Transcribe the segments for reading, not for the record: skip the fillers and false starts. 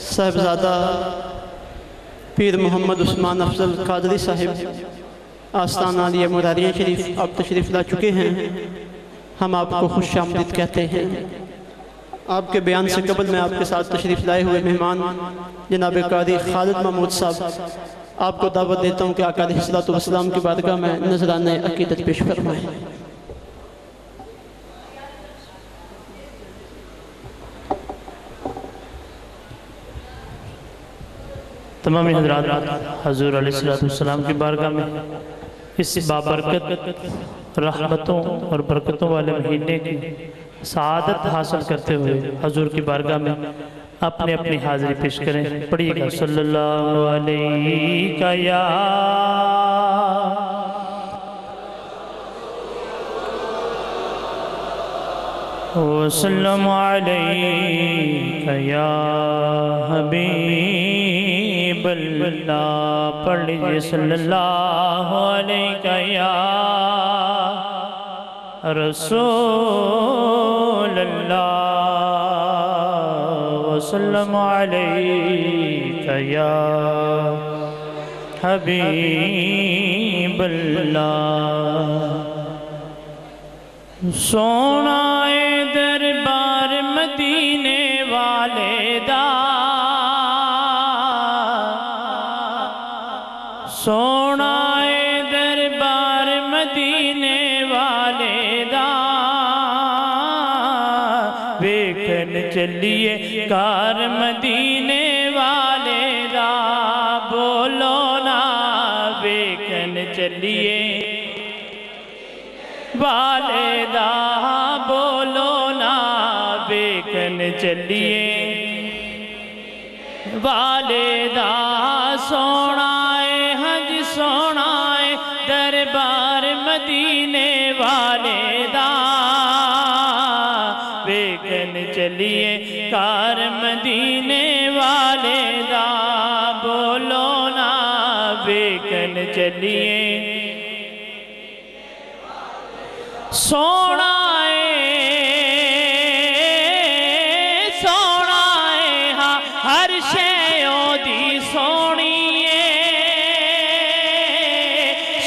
صاحبزادہ پیر محمد عثمان افضل قادری صاحب آستانہ علیہ مرادیہ شریف آپ تشریف لا چکے ہیں۔ ہم آپ کو خوش آمدید کہتے ہیں۔ آپ کے بیان سے قبل میں آپ کے ساتھ تشریف لائے ہوئے مہمان جناب قاری خالد محمود صاحب آپ کو دعوت دیتا ہوں کہ آقا علیہ السلام کی بارگاہ میں نذرانہ عقیدت پیش فرمائیں۔ تمامی حضرات حضور علیہ السلام کی بارگاہ میں اس بابرکت رحمتوں اور برکتوں والے مہینے کی سعادت حاصل کرتے ہوئے حضور کی بارگاہ میں اپنے اپنی حاضری پیش کریں۔ پڑھیے گا صلی اللہ علیہ یا وسلم علیہ یا حبیب اللہ۔ پڑھ لیجئے صلی اللہ علیہ یا رسول اللہ وسلم علیہ یا حبیب اللہ۔ سونا دربار مدینے والے دا، سونا دربار مدینے والے دا، ویکھن چلیے کار مدینے والے دا، بولو نا ویکھن چلیے والے دا، بولو نا ویکھن چلیے والے دا۔ سونا ہے حج سونا ہے دربار مدینے والے دا، ویکھن چلیے کار مدینے والے دا، بولو نا ویکھن چلیے سونا ہاں ہر شیوں دی سونی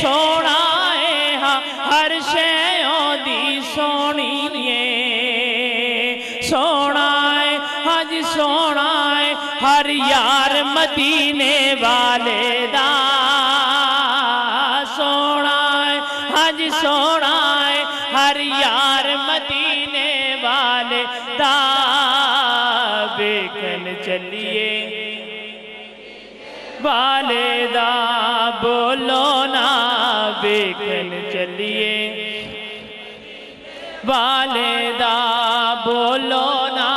سونا ہاں ہر شیوں دی سونی سونا ہاں جی سونا ہر یار مدینے والے دا، سونا ہاں جی سونا ہر یار مدینے والے دا، ویکھن چلیے والے دا، بولو نا ویکھن چلیے والے دا، بولو نا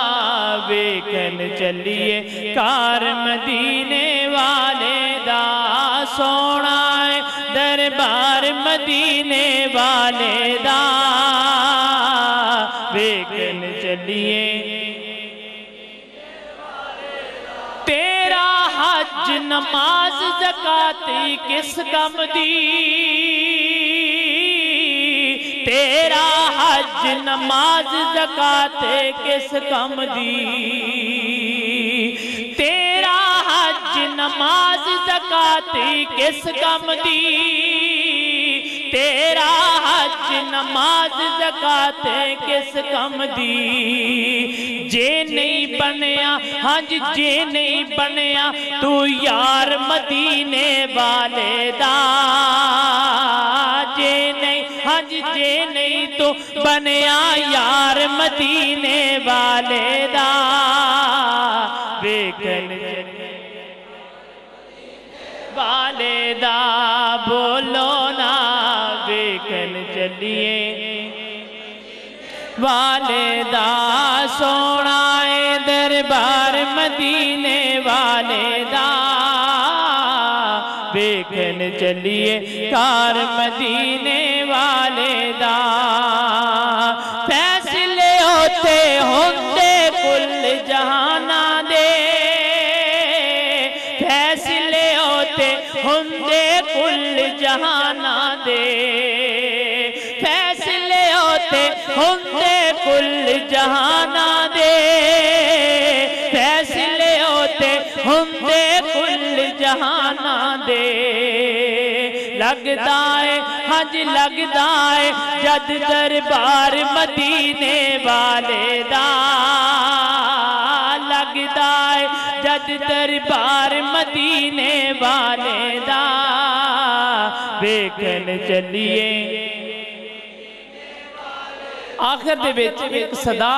ویکھن چلیے کار مدینے والے دا۔ سونا دربار مدینے والے دا، ویکھن چلیے تیرا حج نماز زکات کس کم دی، تیرا حج نماز زکات کس کم دی، تیرا حج نماز زکات کس کم دی، تیرا حج نماز زکات کس کم دی، جے نہیں بنیا حج جے نہیں بنیا تو یار مدینے والے دا، جے نہیں حج جے نہیں تو بنیا یار مدینے والے دا، ویکھن والے دا، بولو نا ویکھن چلیے والے دا۔ سونا دربار مدینے والے دا، ویکھن چلیے کار مدینے والے دا، فیصلے ہوتے ہوندے کل جہانا دے، فیصلے ہوتے ہوندے کل جہانا دے، فیصلے ہوتے ہوتے ہوندے کل جہانا دے فیصلے ہوتے ہوندے کل جہانا دے لگدا ہے حج لگدا ہے جد دربار مدینے والے دا لگدا ہے جد دربار مدینے والے دا ویکھن چلیے آخر دے بیچ ایک صدا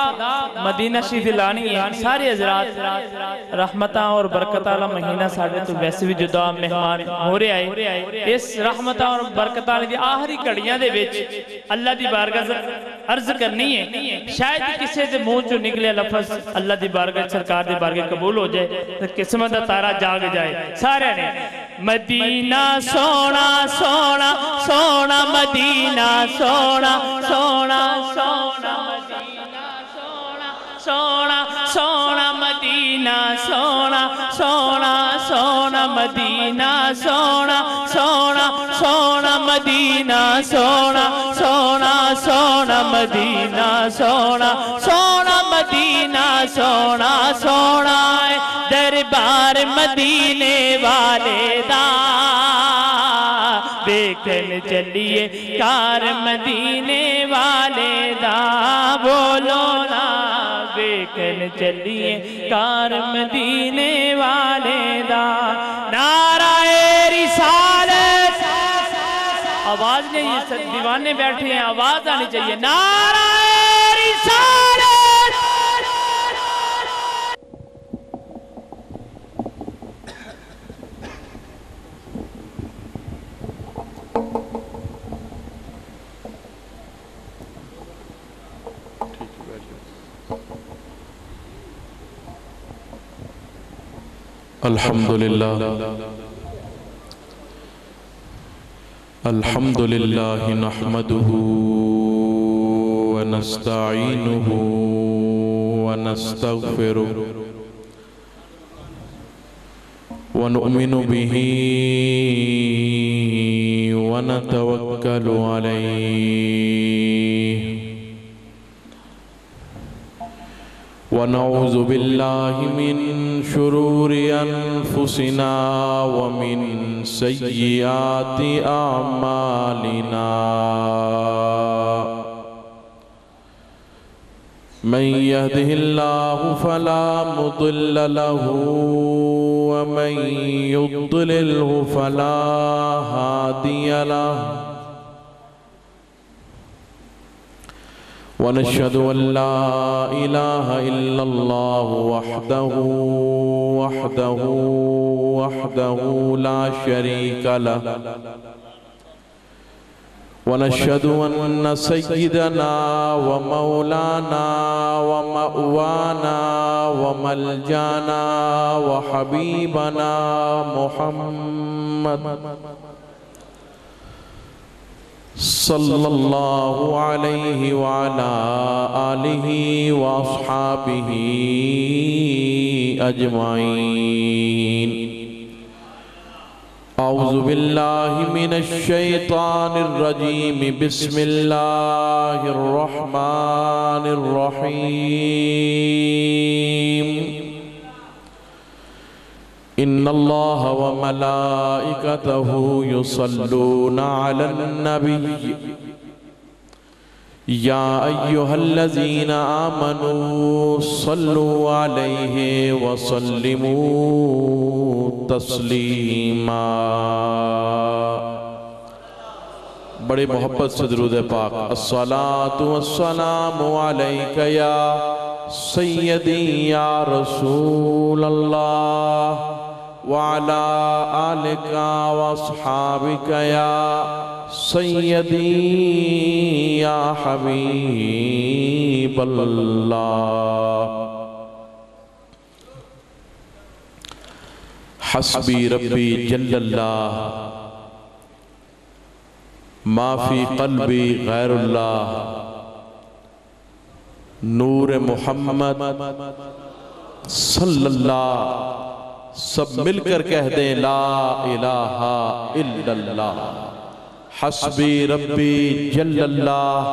مدینہ شریف لانی ہے سارے حضرات رحمتہ اور برکتہ اللہ مہینہ ساڑھے تو ویسے بھی جدا مہمان ہو رہے آئے اس رحمتہ اور برکتہ اللہ دی آخری کڑیاں دے بیچ اللہ دی بارگاہ عرض کرنی ہے شاید کسی سے منہ جو نکلے لفظ اللہ دی بارگاہ سرکار دی بارگاہ قبول ہو جائے تو قسمت دا تارا جاگ جائے سارے نے مدینہ سونا سونا سونا مدینہ سونا سونا سونا سونا سونا مدینہ سونا سونا سونا مدینہ سونا سونا سونا مدینہ سونا سونا سونا مدینہ سونا سونا مدینہ سونا سونا دربار مدینے والے دا بیکن چلیے کار مدینے والے دا بولو نا بیکن چلیے کار مدینے والے دا نعرہ رسالت آواز نہیں یہ دیوانے بیٹھے ہیں آواز آنی چاہیے نعرہ رسالت الحمدللہ الحمدللہ نحمده ونستعینه ونستغفره ونؤمن به ونتوکل علیہ ونعوذ باللہ من شرور انفسنا ومن سیئات اعمالنا من يهده الله فلا مضل له ومن يضلله فلا هادي له ونشهد أن لا إله إلا الله وحده لا شريك له ونشهد أن سيدنا ومولانا ومأوانا وملجانا وحبيبنا محمد صلی اللہ علیہ وعلا آلہ واصحابہ اجمعین اعوذ باللہ من الشیطان الرجیم بسم اللہ الرحمن الرحیم ان اللہ وملائکتہ یصلون علی النبی یا ایہا الذین آمنوا صلوا علیہ وسلموا تسلیما بڑے محبت سے درود پاک الصلاة والسلام علیک یا سیدی یا رسول اللہ وعلا آلکا واصحابکا یا سیدی یا حبیب اللہ حسبی ربی جل اللہ ما فی قلبی غیر اللہ نور محمد صلی اللہ سب مل کر کہہ دیں لا الہ الا اللہ حسبی ربی جل اللہ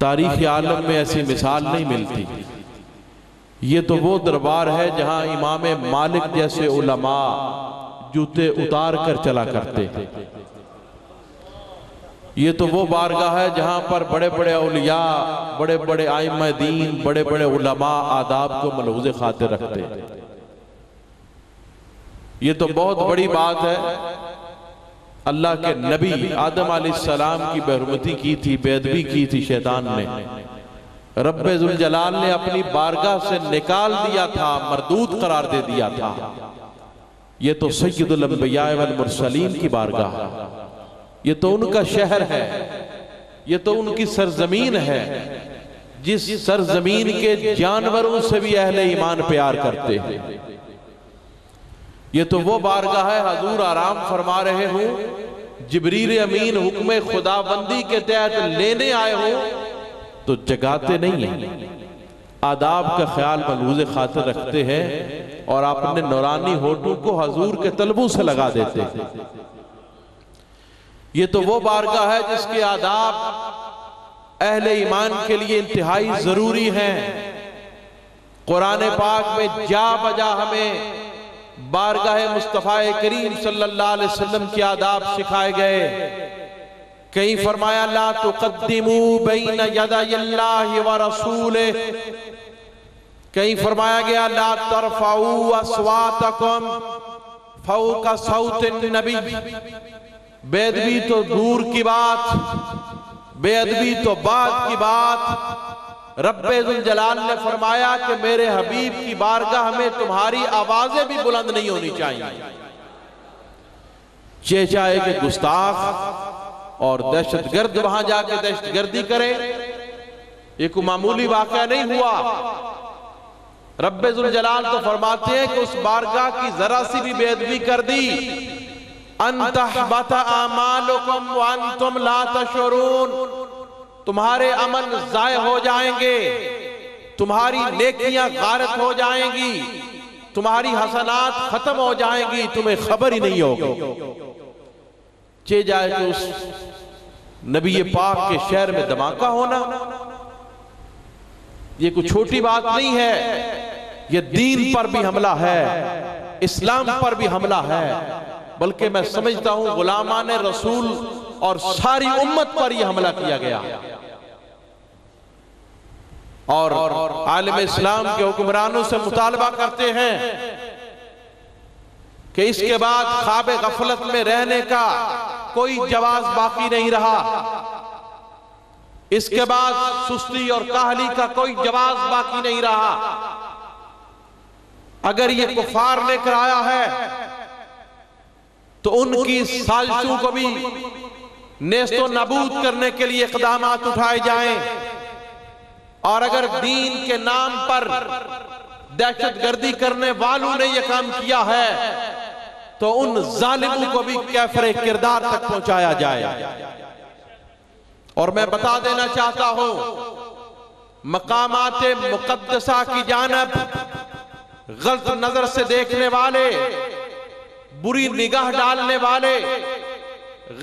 تاریخ عالم میں ایسی مثال نہیں ملتی۔ یہ تو وہ دربار ہے جہاں امام مالک جیسے علماء جوتے اتار کر چلا کرتے ہیں۔ یہ تو وہ بارگاہ ہے جہاں پر بڑے بڑے اولیاء، بڑے بڑے ائمہ دین، بڑے بڑے علماء آداب کو ملحوظ خاطر رکھتے ہیں۔ یہ تو بہت بڑی بات ہے۔ اللہ کے نبی آدم علیہ السلام کی بے حرمتی کی تھی، بے ادبی کی تھی شیطان نے، رب ذوالجلال نے اپنی بارگاہ سے نکال دیا تھا، مردود قرار دے دیا تھا۔ یہ تو سید الانبیاء والمرسلین کی بارگاہ ہے، یہ تو ان کا شہر ہے، یہ تو ان کی سرزمین ہے، جس سرزمین کے جانوروں سے بھی اہل ایمان پیار کرتے ہیں۔ یہ تو وہ بارگاہ ہے، حضور آرام فرما رہے ہوں، جبریل امین حکم خدا بندی کے تحت لینے آئے ہوں تو جگاتے نہیں ہیں، آداب کا خیال ملحوظ خاطر رکھتے ہیں اور اپنے نورانی ہونٹوں کو حضور کے طلبوں سے لگا دیتے ہیں۔ یہ تو وہ بارگاہ ہے جس کے آداب اہل ایمان کے لیے انتہائی ضروری ہیں۔ قرآن پاک میں جا بجا ہمیں بارگاہ مصطفیٰ کریم صلی اللہ علیہ وسلم کے آداب سکھائے گئے۔ کہیں فرمایا لا تقدموا بین یدی اللہ ورسولہ، کہیں فرمایا گیا لا ترفعوا اصواتکم فوق صوت النبی۔ بے ادبی تو دور کی بات، بے ادبی تو بعد کی بات۔ رب ذوالجلال نے فرمایا کہ میرے حبیب کی بارگاہ میں تمہاری آوازیں بھی بلند نہیں ہونی چاہیے۔ چاہے کہ گستاخ اور دہشت گرد وہاں جا کے دہشت گردی کرے، یہ کوئی معمولی واقعہ نہیں ہوا۔ رب ذوالجلال تو فرماتے ہیں کہ اس بارگاہ کی ذرا سی بھی بے ادبی کر دی ان تحبط اعمالکم وانتم لا تشعرون، تمہارے عمل ضائع ہو جائیں گے، تمہاری نیکیاں غارت ہو جائیں گی، تمہاری حسنات ختم ہو جائیں گی، تمہیں خبر ہی نہیں ہوگی۔ جائے کہ اس نبی پاک کے شہر میں دھماکہ ہونا یہ کوئی چھوٹی بات نہیں ہے، یہ دین پر بھی حملہ ہے، اسلام پر بھی حملہ ہے، بلکہ میں سمجھتا ہوں غلامان رسول اور ساری امت پر یہ حملہ کیا گیا۔ اور عالم اسلام کے حکمرانوں سے مطالبہ کرتے ہیں کہ اس کے بعد خواب غفلت میں رہنے کا کوئی جواز باقی نہیں رہا، اس کے بعد سستی اور کاہلی کا کوئی جواز باقی نہیں رہا۔ اگر یہ کفار لے کر آیا ہے تو ان کی سازشوں کو بھی نیست و نابود کرنے کے لیے اقدامات اٹھائے جائیں، اور اگر دین کے نام پر دہشت گردی کرنے والوں نے یہ کام کیا ہے تو ان ظالموں کو بھی کیفر کردار تک پہنچایا جائے۔ اور میں بتا دینا چاہتا ہوں، مقامات مقدسہ کی جانب غلط نظر سے دیکھنے والے، بری نگاہ ڈالنے والے،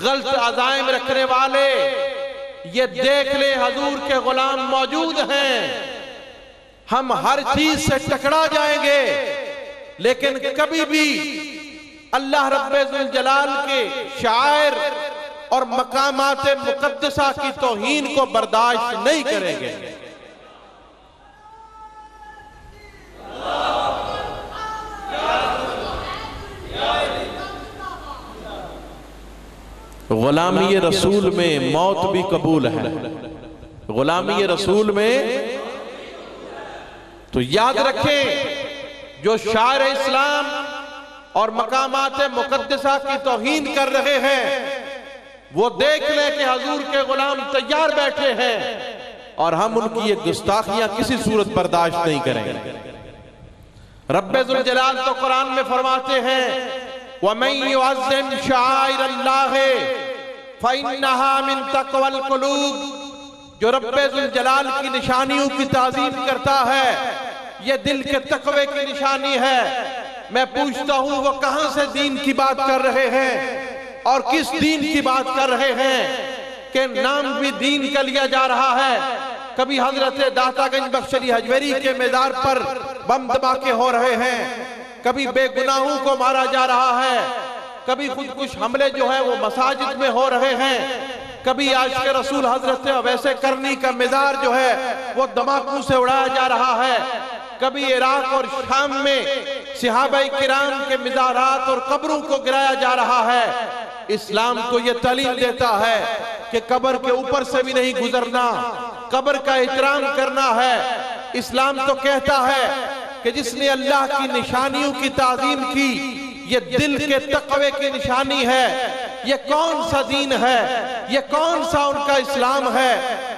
غلط عزائم رکھنے والے، یہ دیکھ لے حضور کے غلام موجود ہیں، ہم ہر چیز سے ٹکرا جائیں گے لیکن کبھی بھی اللہ رب ذوالجلال کے شاعر اور مقامات مقدسہ کی توہین کو برداشت نہیں کریں گے۔ غلامی رسول میں موت بھی قبول ہے، غلامی رسول میں تو یاد رکھیں جو شاعر اسلام اور مقامات مقدسہ کی توہین کر رہے ہیں وہ دیکھ لیں کہ حضور کے غلام تیار بیٹھے ہیں اور ہم ان کی یہ گستاخیاں کسی صورت برداشت نہیں کریں گے۔ رب ذوالجلال تو قرآن میں فرماتے ہیں وَمَن يُعَظِّمْ شَعَائِرَ اللَّهِ فَإِنَّهَا مِن تَقْوَى الْقُلُوبِ، جو رب ذوالجلال کی نشانیوں کی تعظیم کرتا ہے یہ دل کے تقوی کی نشانی ہے۔ میں پوچھتا ہوں وہ کہاں سے دین کی بات کر رہے ہیں اور کس دین کی بات کر رہے ہیں کہ نام بھی دین کا لیا جا رہا ہے کبھی حضرت داتا گنج بخش علی حجویری کے مزار پر بم دھماکے ہو رہے ہیں، کبھی بے گناہوں کو مارا جا رہا ہے، کبھی خودکش حملے جو ہے وہ مساجد میں ہو رہے ہیں، کبھی عاشق رسول حضرت اویس کرنی کا مزار جو ہے وہ دھماکوں سے اڑایا جا رہا ہے، کبھی عراق اور شام میں صحابہ کرام کے مزارات اور قبروں کو گرایا جا رہا ہے۔ اسلام تو یہ تعلیم دیتا ہے کہ قبر کے اوپر سے بھی نہیں گزرنا، قبر کا احترام کرنا ہے۔ اسلام تو کہتا ہے کہ جس نے اللہ کی نشانیوں کی تعظیم کی، یہ دل کے تقوی کی نشانی ہے۔ یہ کون سا دین ہے، یہ کون سا ان کا اسلام ہے،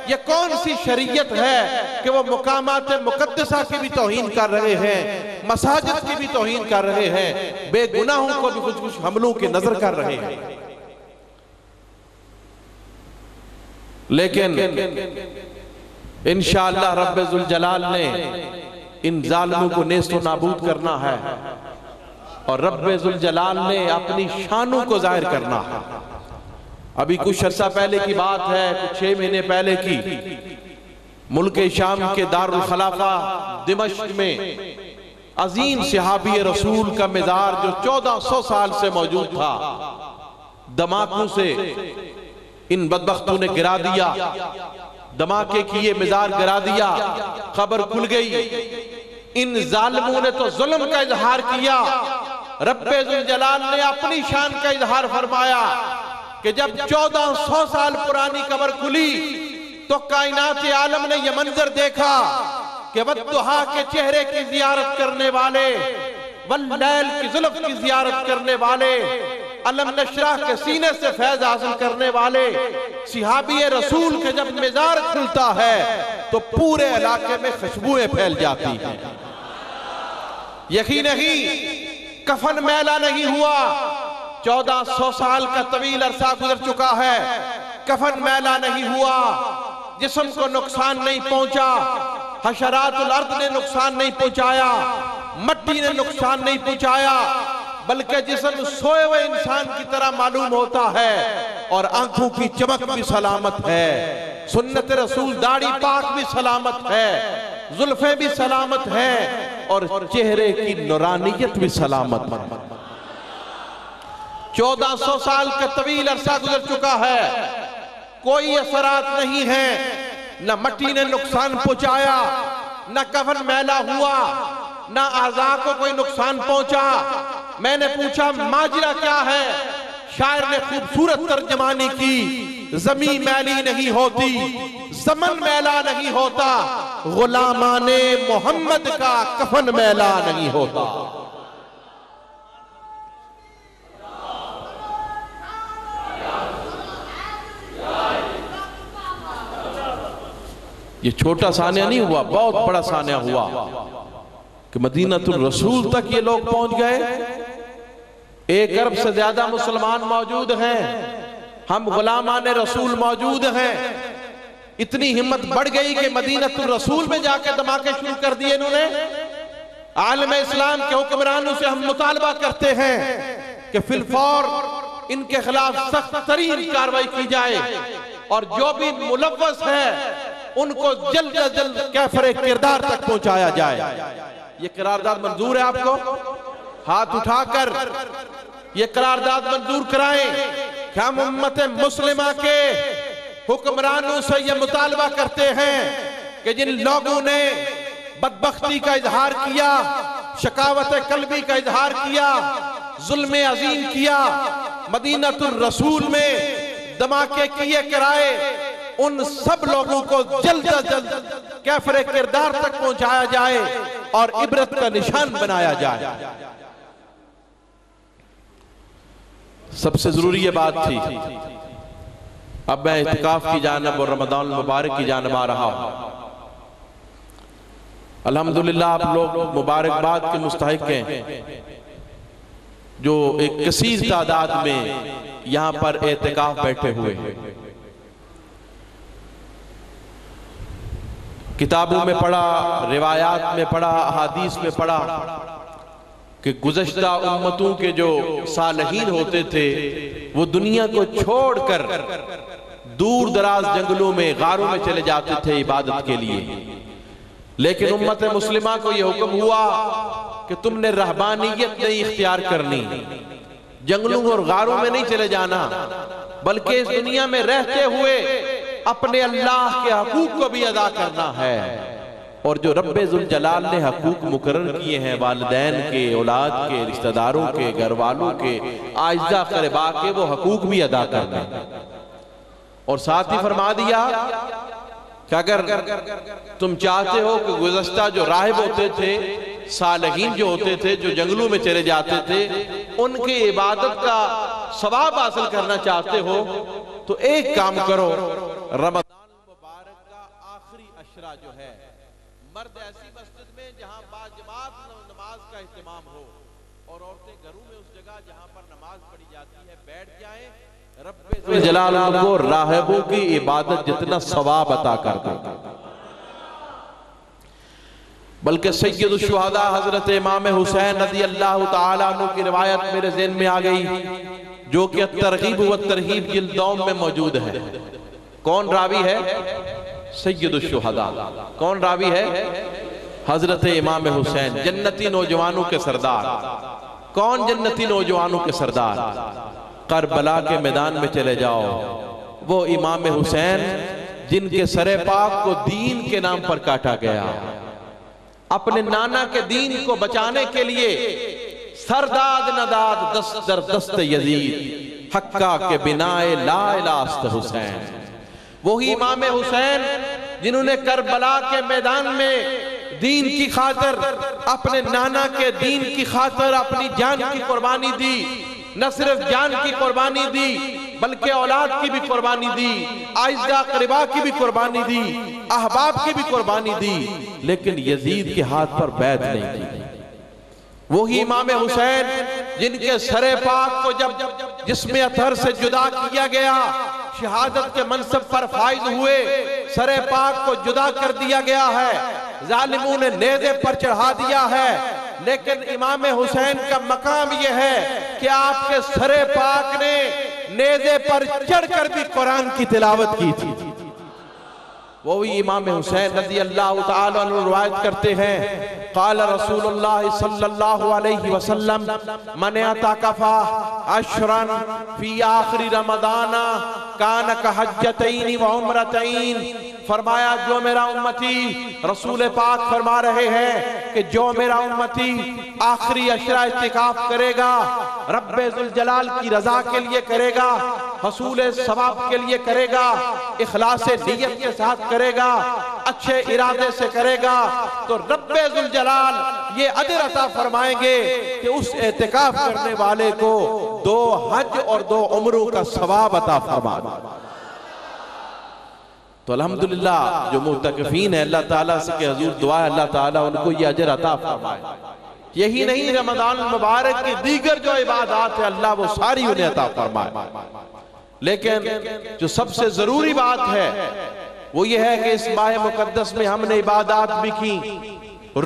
یہ کون سی شریعت ہے کہ وہ مقامات مقدسہ کی بھی توہین کر رہے ہیں، مساجد کی بھی توہین کر رہے ہیں، بے گناہوں کو بھی کچھ حملوں کی نظر کر رہے ہیں۔ لیکن انشاءاللہ رب ذوالجلال نے ان ظالموں کو نیست و نابود کرنا ہے، اور رب ذوالجلال نے اپنی شانوں کو ظاہر کرنا ہے۔ ابھی کچھ عرصہ پہلے کی بات ہے، کچھ 6 مہینے پہلے کی، ملک شام کے دارالخلافہ دمشق میں عظیم صحابی رسول کا مزار جو 1400 سال سے موجود تھا، دھماکوں سے ان بدبختوں نے گرا دیا، دھماکے کی یہ مزار گرا دیا، خبر کھل گئی۔ ان ظالموں نے تو ظلم کا اظہار کیا، رب ذوالجلال نے اپنی شان کا اظہار فرمایا کہ جب 1400 سال پرانی قبر کھلی تو کائنات عالم نے یہ منظر دیکھا کہ والضحیٰ کے چہرے کی زیارت کرنے والے، واللیل کی زلف کی زیارت کرنے والے، علم نشرح کے سینے سے فیض حاصل کرنے والے صحابی رسول کے جب مزار کھلتا ہے تو پورے علاقے میں خوشبوئیں پھیل جاتی ہیں۔ یقین نہیں، کفن میلا نہیں ہوا، 1400 سال کا طویل عرصہ گزر چکا ہے، کفن میلا نہیں ہوا، جسم کو نقصان نہیں پہنچا، حشرات الارض نے نقصان نہیں پہنچایا، مٹی نے نقصان نہیں پہنچایا، بلکہ جسم سوئے ہوئے انسان کی طرح معلوم ہوتا ہے، اور آنکھوں کی چمک بھی سلامت ہے، سنت رسول داڑھی پاک بھی سلامت ہے، زلفیں بھی سلامت ہیں، اور چہرے کی نورانیت بھی سلامت ہے۔ 1400 سال کا طویل عرصہ گزر چکا ہے، کوئی اثرات نہیں ہیں، نہ مٹی نے نقصان پہنچایا، نہ کفن میلا ہوا، نہ اعضاء کو کوئی نقصان پہنچا۔ میں نے پوچھا ماجرا کیا ہے؟ شاعر نے خوبصورت ترجمانی کی، زمین میلی نہیں ہوتی، زمن میلا نہیں ہوتا، غلامان محمد کا کفن میلا نہیں ہوتا۔ یہ چھوٹا سانیہ نہیں ہوا، بہت بڑا سانیہ ہوا کہ مدینۃ الرسول تک یہ لوگ پہنچ گئے۔ 1 ارب سے زیادہ مسلمان موجود ہیں، ہم غلامان رسول موجود ہیں۔ اتنی ہمت بڑھ گئی کہ مدینۃ الرسول میں جا کے دھماکے شروع کر دیے انہوں نے۔ عالم اسلام کے حکمرانوں سے ہم مطالبہ کرتے ہیں کہ فی الفور ان کے خلاف سخت ترین کارروائی کی جائے، اور جو بھی ملوث ہے ان کو جلد از جلد کیفر کردار تک پہنچایا جائے۔ یہ قرارداد منظور ہے آپ کو؟ ہاتھ اٹھا کر یہ قرارداد منظور کرائیں کہ ہم امت مسلمہ کے حکمرانوں سے یہ مطالبہ کرتے ہیں کہ جن لوگوں نے بدبختی کا اظہار کیا، شقاوت قلبی کا اظہار کیا، ظلم عظیم کیا، مدینۃ الرسول میں دھماکے کیے کرائے، ان سب لوگوں کو جلد از جلد کیفر کردار تک پہنچایا جائے اور عبرت کا نشان بنایا جائے۔ سب سے ضروری یہ بات تھی۔ اب میں اعتکاف کی جانب اور رمضان المبارک کی جانب آ رہا ہوں۔ الحمدللہ آپ لوگ مبارکباد کے مستحق ہیں جو ایک کثیر تعداد میں یہاں پر اعتکاف بیٹھے ہوئے ہیں۔ کتابوں میں پڑھا، روایات میں پڑھا، احادیث میں پڑھا کہ گزشتہ امتوں کے جو صالحین ہوتے تھے وہ دنیا کو چھوڑ کر دور دراز جنگلوں میں غاروں میں چلے جاتے تھے عبادت کے لیے، لیکن امت مسلمہ کو یہ حکم ہوا کہ تم نے رہبانیت نہیں اختیار کرنی، جنگلوں اور غاروں میں نہیں چلے جانا، بلکہ اس دنیا میں رہتے ہوئے اپنے اللہ کے حقوق کو بھی ادا کرنا ہے۔ اور جو رب ذوالجلال نے حقوق مقرر کیے ہیں والدین کے، اولاد کے، رشتہ داروں کے، گھر والوں کے، اعزاء اقرباء کے، وہ حقوق بھی ادا کرنے۔ اور ساتھ ہی فرما دیا کہ اگر تم چاہتے ہو کہ گزشتہ جو راہب ہوتے تھے، صالحین جو ہوتے تھے، جو جنگلوں میں چلے جاتے تھے، ان کی عبادت کا ثواب حاصل کرنا چاہتے ہو تو ایک کام کرو، رمضان مبارک کا آخری عشرہ جو ہے، مرد ایسی مسجد میں جہاں باجماعت نماز کا اہتمام ہو، اور عورتیں گھروں میں اس جگہ جہاں پر نماز پڑھی جاتی ہے بیٹھ جائیں، رب جلال کو راہبوں کی عبادت جتنا ثواب عطا کر دے۔ بلکہ سید الشہداء حضرت امام حسین رضی اللہ تعالیٰ عنہ کی روایت میرے ذہن میں آ گئی، جو کہ الترغیب و الترہیب جلد دوم میں موجود ہے۔ کون راوی ہے؟ سید الشہداء۔ کون راوی ہے؟ حضرت امام حسین، جنتی نوجوانوں کے سردار۔ کون جنتی نوجوانوں کے سردار؟ کربلا کے میدان میں چلے جاؤ، وہ امام حسین جن کے سر پاک کو دین کے نام پر کاٹا گیا، اپنے نانا کے دین کو بچانے کے لیے سرداد نداد دست در دست یزید، حقہ کے بنائے لا الہ است حسین۔ وہی امام حسین جنہوں نے کربلا کے میدان میں دین کی خاطر، اپنے نانا کے دین کی خاطر اپنی جان کی قربانی دی، نہ صرف جان کی قربانی دی بلکہ اولاد کی بھی قربانی دی، اعزاء اقرباء کی بھی قربانی دی، احباب کی بھی قربانی دی، لیکن یزید کے ہاتھ پر بیعت نہیں کی۔ وہی امام حسین جن کے سر پاک کو جب جسم اطہر سے جدا کیا گیا، شہادت کے منصب پر فائز ہوئے، سر پاک کو جدا کر دیا گیا ہے، ظالموں نے نیزے پر چڑھا دیا ہے، لیکن امام حسین کا مقام یہ ہے کہ آپ کے سر پاک نے نیزے پر چڑھ کر بھی قرآن کی تلاوت کی تھی۔ وہی امام حسین رضی اللہ تعالیٰ عنہ روایت کرتے ہیں، قال رسول اللہ صلی اللہ علیہ وسلم من اعتکف عشرا فی آخر رمضان کان کحجتین و عمرتین۔ فرمایا جو میرا امتی، رسول پاک فرما رہے ہیں کہ جو میرا امتی آخری عشرہ اعتکاف کرے گا، رب ذوالجلال کی رضا کے لیے کرے گا، حصول ثواب کے لیے کرے گا، اخلاص نیت کے ساتھ کرے گا، اچھے ارادے سے کرے گا، تو رب ذوالجلال یہ اجر عطا فرمائیں گے کہ اس اعتکاف کرنے والے کو 2 حج اور 2 عمروں کا ثواب عطا فرما دے۔ تو الحمدللہ جو معتکفین ہیں، اللہ تعالیٰ سے کہ حضور دعا ہے اللہ تعالیٰ ان کو یہ اجر عطا فرمائے۔ یہی نہیں، رمضان المبارک کی دیگر جو عبادات ہیں اللہ وہ ساری انہیں عطا فرمائے، لیکن جو سب سے ضروری بات ہے وہ یہ ہے کہ اس ماہ مقدس میں ہم نے عبادات بھی کی،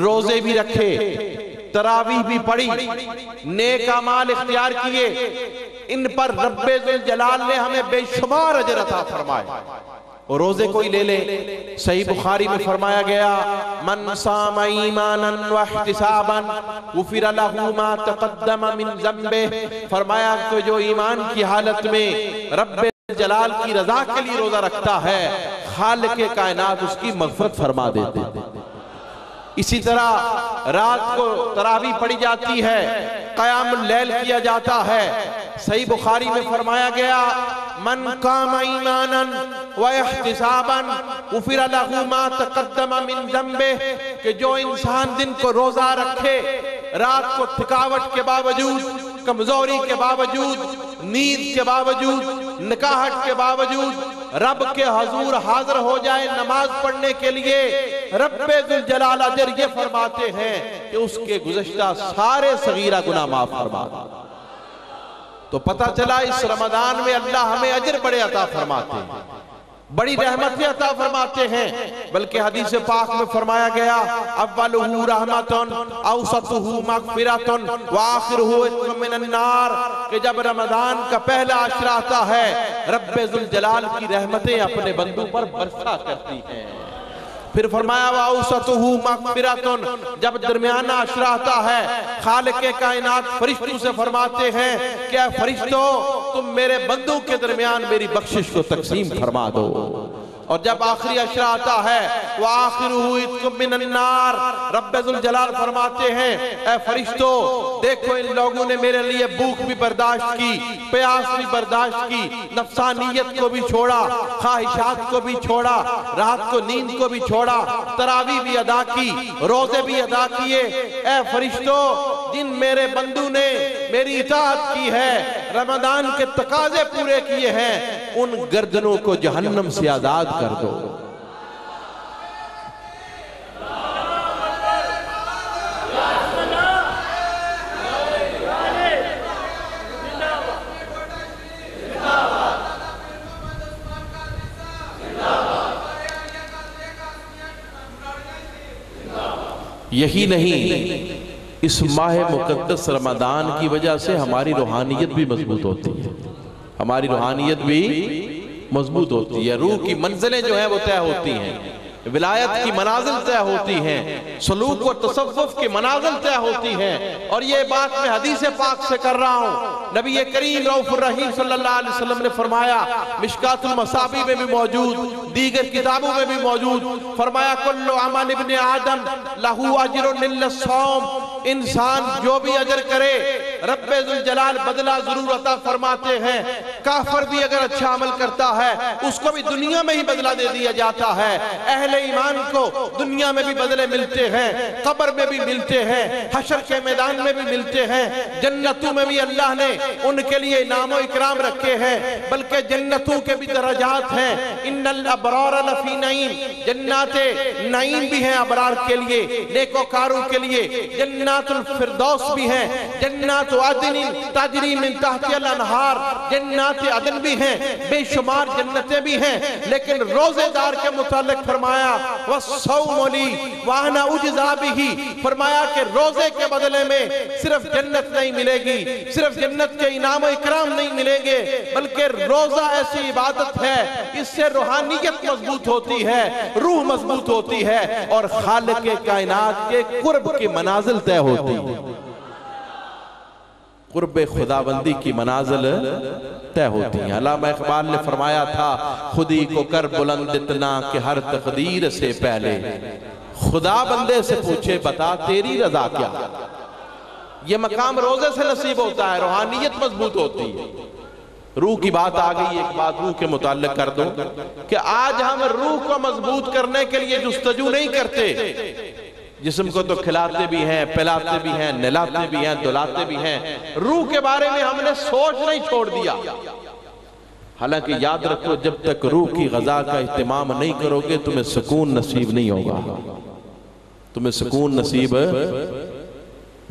روزے بھی رکھے، تراویح بھی پڑھی، نیک اعمال اختیار کیے، ان پر رب ذوالجلال نے ہمیں بے شمار اجر عطا فرمائے۔ اور روزے کوئی لے لے، صحیح بخاری میں فرمایا گیا من صام ایمانا واحتسابا غفر له ما تقدم من ذنبه۔ فرمایا کہ جو ایمان کی حالت میں رب جلال کی رضا کے لیے روزہ رکھتا ہے، خالق کائنات اس کی مغفرت فرما دیتے ہیں۔ اسی طرح رات کو تراویح پڑھی جاتی ہے، قیام اللیل کیا جاتا ہے۔ صحیح بخاری میں فرمایا گیا من قام ایمانا واحتسابا غفر له ما تقدم من ذنبه، کہ جو انسان دن کو روزہ رکھے، رات کو تھکاوٹ کے باوجود، کمزوری کے باوجود، نیند کے باوجود، نکاہٹ کے باوجود رب کے حضور حاضر ہو جائے نماز پڑھنے کے لیے، رب ذوالجلال اجر یہ فرماتے ہیں کہ اس کے گزشتہ سارے صغیرہ گناہ معاف فرما دے۔ تو پتہ چلا اس رمضان میں اللہ ہمیں اجر بڑے عطا فرماتے ہیں۔ بڑی رحمتیں عطا فرماتے ہیں، بلکہ حدیث پاک میں فرمایا گیا اولہ رحمتن اوسطہ مغفرتن وآخرہ عتق من النار، کہ جب رمضان کا پہلا عشرہ آتا ہے رب ذوالجلال کی رحمتیں اپنے بندوں پر برسا کرتی ہیں۔ پھر فرمایا وَأَوْسَطُهُ مَغْفِرَةٌ، جب درمیانہ عشرہ آتا ہے خالق کائنات فرشتوں سے فرماتے ہیں کہ اے فرشتوں تم میرے بندوں کے درمیان میری بخشش کو تقسیم فرما دو، اور جب آخری عشرہ آتا ہے وَآخِرُهُ عِتْقٌ مِّنَ النَّارِ، رب ذوالجلال فرماتے ہیں اے فرشتوں دیکھو ان لوگوں نے میرے لیے بھوک بھی برداشت کی، پیاس بھی برداشت کی، نفسانیت کو بھی چھوڑا، خواہشات کو بھی چھوڑا، رات کو نیند کو بھی چھوڑا، تراویح بھی ادا کی، روزے بھی ادا کیے۔ اے فرشتوں جن میرے بندوں نے میری اطاعت کی ہے، رمضان کے تقاضے پورے کیے ہیں، ان گردنوں کو جہنم سے آزاد کر دو۔ یہی نہیں، اس ماہ مقدس رمضان کی وجہ سے ہماری روحانیت بھی مضبوط ہوتی ہے، ہماری روحانیت بھی مضبوط ہوتی ہے، روح کی منزلیں جو ہیں وہ طے ہوتی ہیں، ولایت کی منازل طے ہوتی ہیں، سلوک و تصوف کی منازل طے ہوتی ہیں۔ اور یہ بات میں حدیث پاک سے کر رہا ہوں، نبی کریم رؤوف الرحیم صلی اللہ علیہ وسلم نے فرمایا، مشکات المصابی میں بھی موجود، دیگر کتابوں میں بھی موجود، فرمایا کل عمل ابن آدم لہو اجر الا الصوم، انسان جو بھی اجر کرے رب ذوالجلال بدلہ ضرور عطا فرماتے ہیں۔ کافر بھی اگر اچھا عمل کرتا ہے اس کو بھی دنیا میں ہی بدلہ دے دیا جاتا ہے، اہل ایمان کو دنیا میں بھی بدلے ملتے ہیں، قبر میں بھی ملتے ہیں، حشر کے میدان میں بھی ملتے ہیں، جنتوں میں بھی اللہ نے ان کے لیے انعام و اکرام رکھے ہیں، بلکہ جنتوں کے بھی درجات ہیں۔ ان الابرار لفی نعیم، جنات نعیم بھی ہیں ابرار کے لیے، نیکوکاروں کے لیے، جنات الفردوس بھی ہیں، جنات عدن تجری من تحتها الانہار، جنات عدن بھی ہیں، بے شمار جنتیں بھی ہیں، لیکن روزے دار کے متعلق فرمایا وَالصَّوْمُ لِي وَأَنَا أُجْزَىٰ بِهِ، فرمایا کہ روزے کے بدلے میں صرف جنت نہیں ملے گی، صرف جنت کے انعام و اکرام نہیں ملیں گے، بلکہ روزہ ایسی عبادت ہے اس سے روحانیت مضبوط ہوتی ہے، روح مضبوط ہوتی ہے، اور خالق کائنات کے قرب کی منازل طے ہوتی ہے، قرب خداوندی کی منازل طے ہوتی ہیں۔ علامہ اقبال نے فرمایا تھا خودی کو کر بلند اتنا کہ ہر تقدیر سے پہلے خدا بندے سے پوچھے بتا تیری رضا کیا۔ یہ مقام روزے سے نصیب ہوتا ہے، روحانیت مضبوط ہوتی ہے۔ روح کی بات آ گئی، ایک بات روح کے متعلق کر دوں کہ آج ہم روح کو مضبوط کرنے کے لیے جستجو نہیں کرتے، جسم کو تو کھلاتے بھی ہیں، پلاتے بھی ہیں، نلاتے بھی ہیں، دلاتے بھی ہیں، روح کے بارے میں ہم نے سوچ نہیں چھوڑ دیا۔ حالانکہ یاد رکھو جب تک روح کی غذا کا اہتمام نہیں کرو گے تمہیں سکون نصیب نہیں ہوگا، تمہیں سکون نصیب۔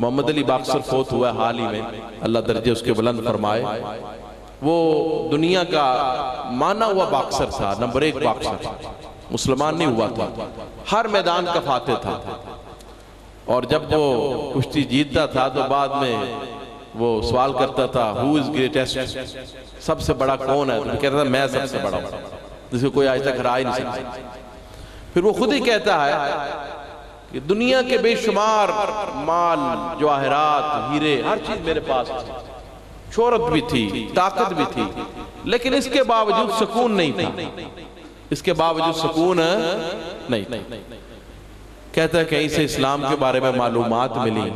محمد علی باقصر فوت ہوا ہے حال ہی میں، اللہ درجے اس کے بلند فرمائے، وہ دنیا کا مانا ہوا باکسر تھا، نمبر 1 باکسر، مسلمان نہیں ہوا تھا، ہر میدان کا فاتح تھا، اور جب وہ کشتی جیتتا تھا تو بعد میں وہ سوال کرتا تھا who is greatest، سب سے بڑا کون ہے، تو کہتا تھا میں سب سے بڑا ہوں، جس کو کوئی آج تک ہرا ہی نہیں سکتا۔ پھر وہ خود ہی کہتا ہے کہ دنیا کے بے شمار مال، جواہرات، ہیرے، ہر چیز میرے پاس تھی، شہرت بھی تھی، طاقت بھی تھی، لیکن اس کے باوجود سکون نہیں تھا، اس کے باوجود سکون نہیں تھا۔ کہتا ہے کہیں سے اسلام کے بارے میں معلومات ملی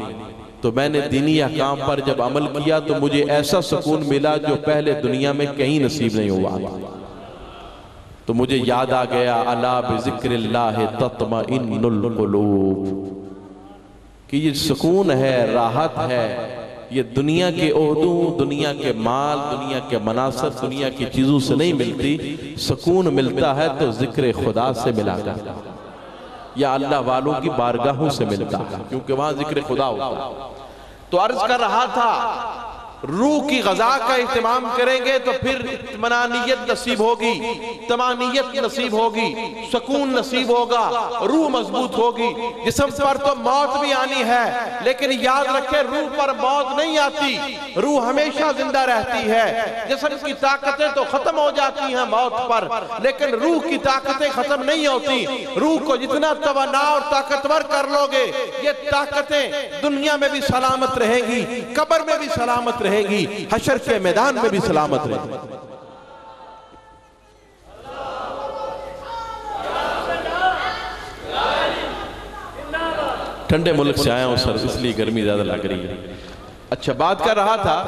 تو میں نے دینی احکام پر جب عمل کیا تو مجھے ایسا سکون ملا جو پہلے دنیا میں کہیں نصیب نہیں ہوا، تو مجھے یاد آ گیا الا بذکر اللہ تطمئن القلوب، کہ یہ سکون ہے، راحت ہے، یہ دنیا کے عہدوں، دنیا کے مال، دنیا کے مناصب، دنیا کی چیزوں سے نہیں ملتی، سکون ملتا ہے تو ذکر خدا سے ملا کرتا، یا اللہ والوں کی بارگاہوں سے ملتا ہے، کیونکہ وہاں ذکر خدا ہوتا ہے۔ تو عرض کر رہا تھا روح کی غذا کا اہتمام کریں گے تو پھر اطمینانیت نصیب ہوگی، طمانینت نصیب ہوگی، سکون نصیب ہوگا، روح مضبوط ہوگی۔ جسم پر تو موت بھی آنی ہے، لیکن یاد رکھیں روح پر موت نہیں آتی، روح ہمیشہ زندہ رہتی ہے۔ جسم کی طاقتیں تو ختم ہو جاتی ہیں موت پر، لیکن روح کی طاقتیں ختم نہیں ہوتی۔ روح کو جتنا توانا اور طاقتور کر لو گے، یہ طاقتیں دنیا میں بھی سلامت رہیں گی، قبر میں بھی سلامت رہیں گی، حشر کے میدان میں بھی سلامت رہیں گی۔ ٹھنڈے ملک سے آیا ہوں سر، اس لیے گرمی زیادہ لگ رہی ہے۔ اچھا، بات کر رہا تھا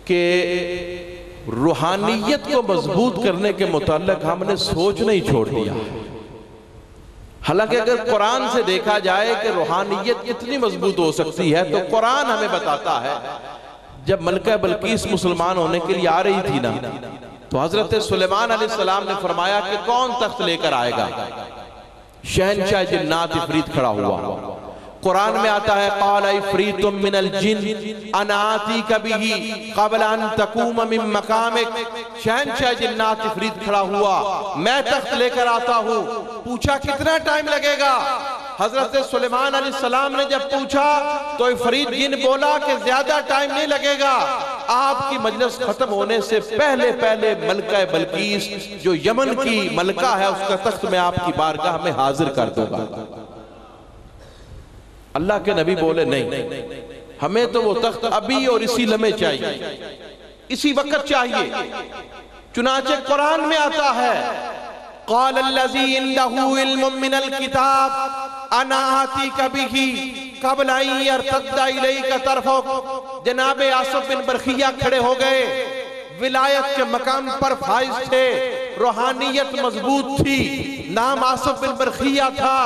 کہ روحانیت کو مضبوط کرنے کے متعلق ہم نے سوچنا ہی چھوڑ دیا۔ حالانکہ اگر قرآن سے دیکھا جائے کہ روحانیت کتنی مضبوط ہو سکتی ہے، تو قرآن ہمیں بتاتا ہے جب ملکہ بلقیس مسلمان ہونے کے لیے آ رہی تھی نا، تو حضرت سلیمان علیہ السلام نے فرمایا کہ کون تخت لے کر آئے گا؟ شہنشاہ جنات افریت کھڑا ہوا۔ قرآن میں آتا ہے قال افریت من الجن انا آتیک بہ قبل ان تقوم من مقامک۔ شہنشاہ جنات افریت کھڑا ہوا، میں تخت لے کر آتا ہوں۔ پوچھا کتنا ٹائم لگے گا؟ حضرت سلیمان علیہ السلام نے جب پوچھا تو افریت جن بولا کہ زیادہ ٹائم نہیں لگے گا، آپ کی مجلس ختم ہونے سے پہلے پہلے ملکہ بلقیس جو یمن کی ملکہ ہے اس کا تخت میں آپ کی بارگاہ میں حاضر کر دوں گا۔ اللہ کے نبی بولے نہیں، ہمیں تو وہ تخت ابھی اور اسی لمحے چاہیے، اسی وقت چاہیے۔ چنانچہ قرآن میں آتا ہے قال الذی عنده علم من الکتاب انا آتیک بہ قبل ان یرتد الیک طرفک۔ جناب آصف بن برخیہ کھڑے ہو گئے، ولایت کے مقام پر فائز تھے، روحانیت مضبوط تھی، نام آصف بن برخیہ تھا،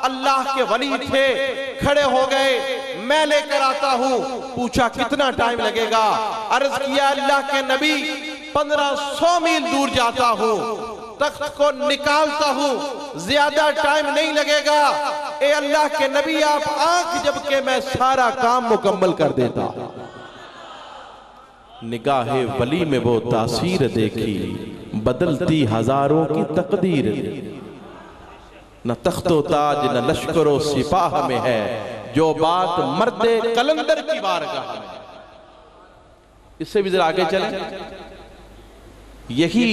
اللہ کے ولی تھے، کھڑے ہو گئے، میں لے کر آتا ہوں۔ پوچھا کتنا ٹائم لگے گا؟ عرض کیا اللہ کے نبی 1500 میل دور جاتا ہوں، تخت کو نکالتا ہوں، زیادہ ٹائم نہیں لگے گا۔ اے اللہ کے نبی آپ آنکھ جب کہ میں سارا کام مکمل کر دیتا۔ نگاہ ولی میں وہ تاثیر دیکھی، بدلتی ہزاروں کی تقدیر۔ نہ تخت و تاج نہ لشکر و سپاہ میں ہے، جو بات مرد قلندر کی بارگاہ میں۔ اس سے بھی ذرا آگے چلیں۔ یہی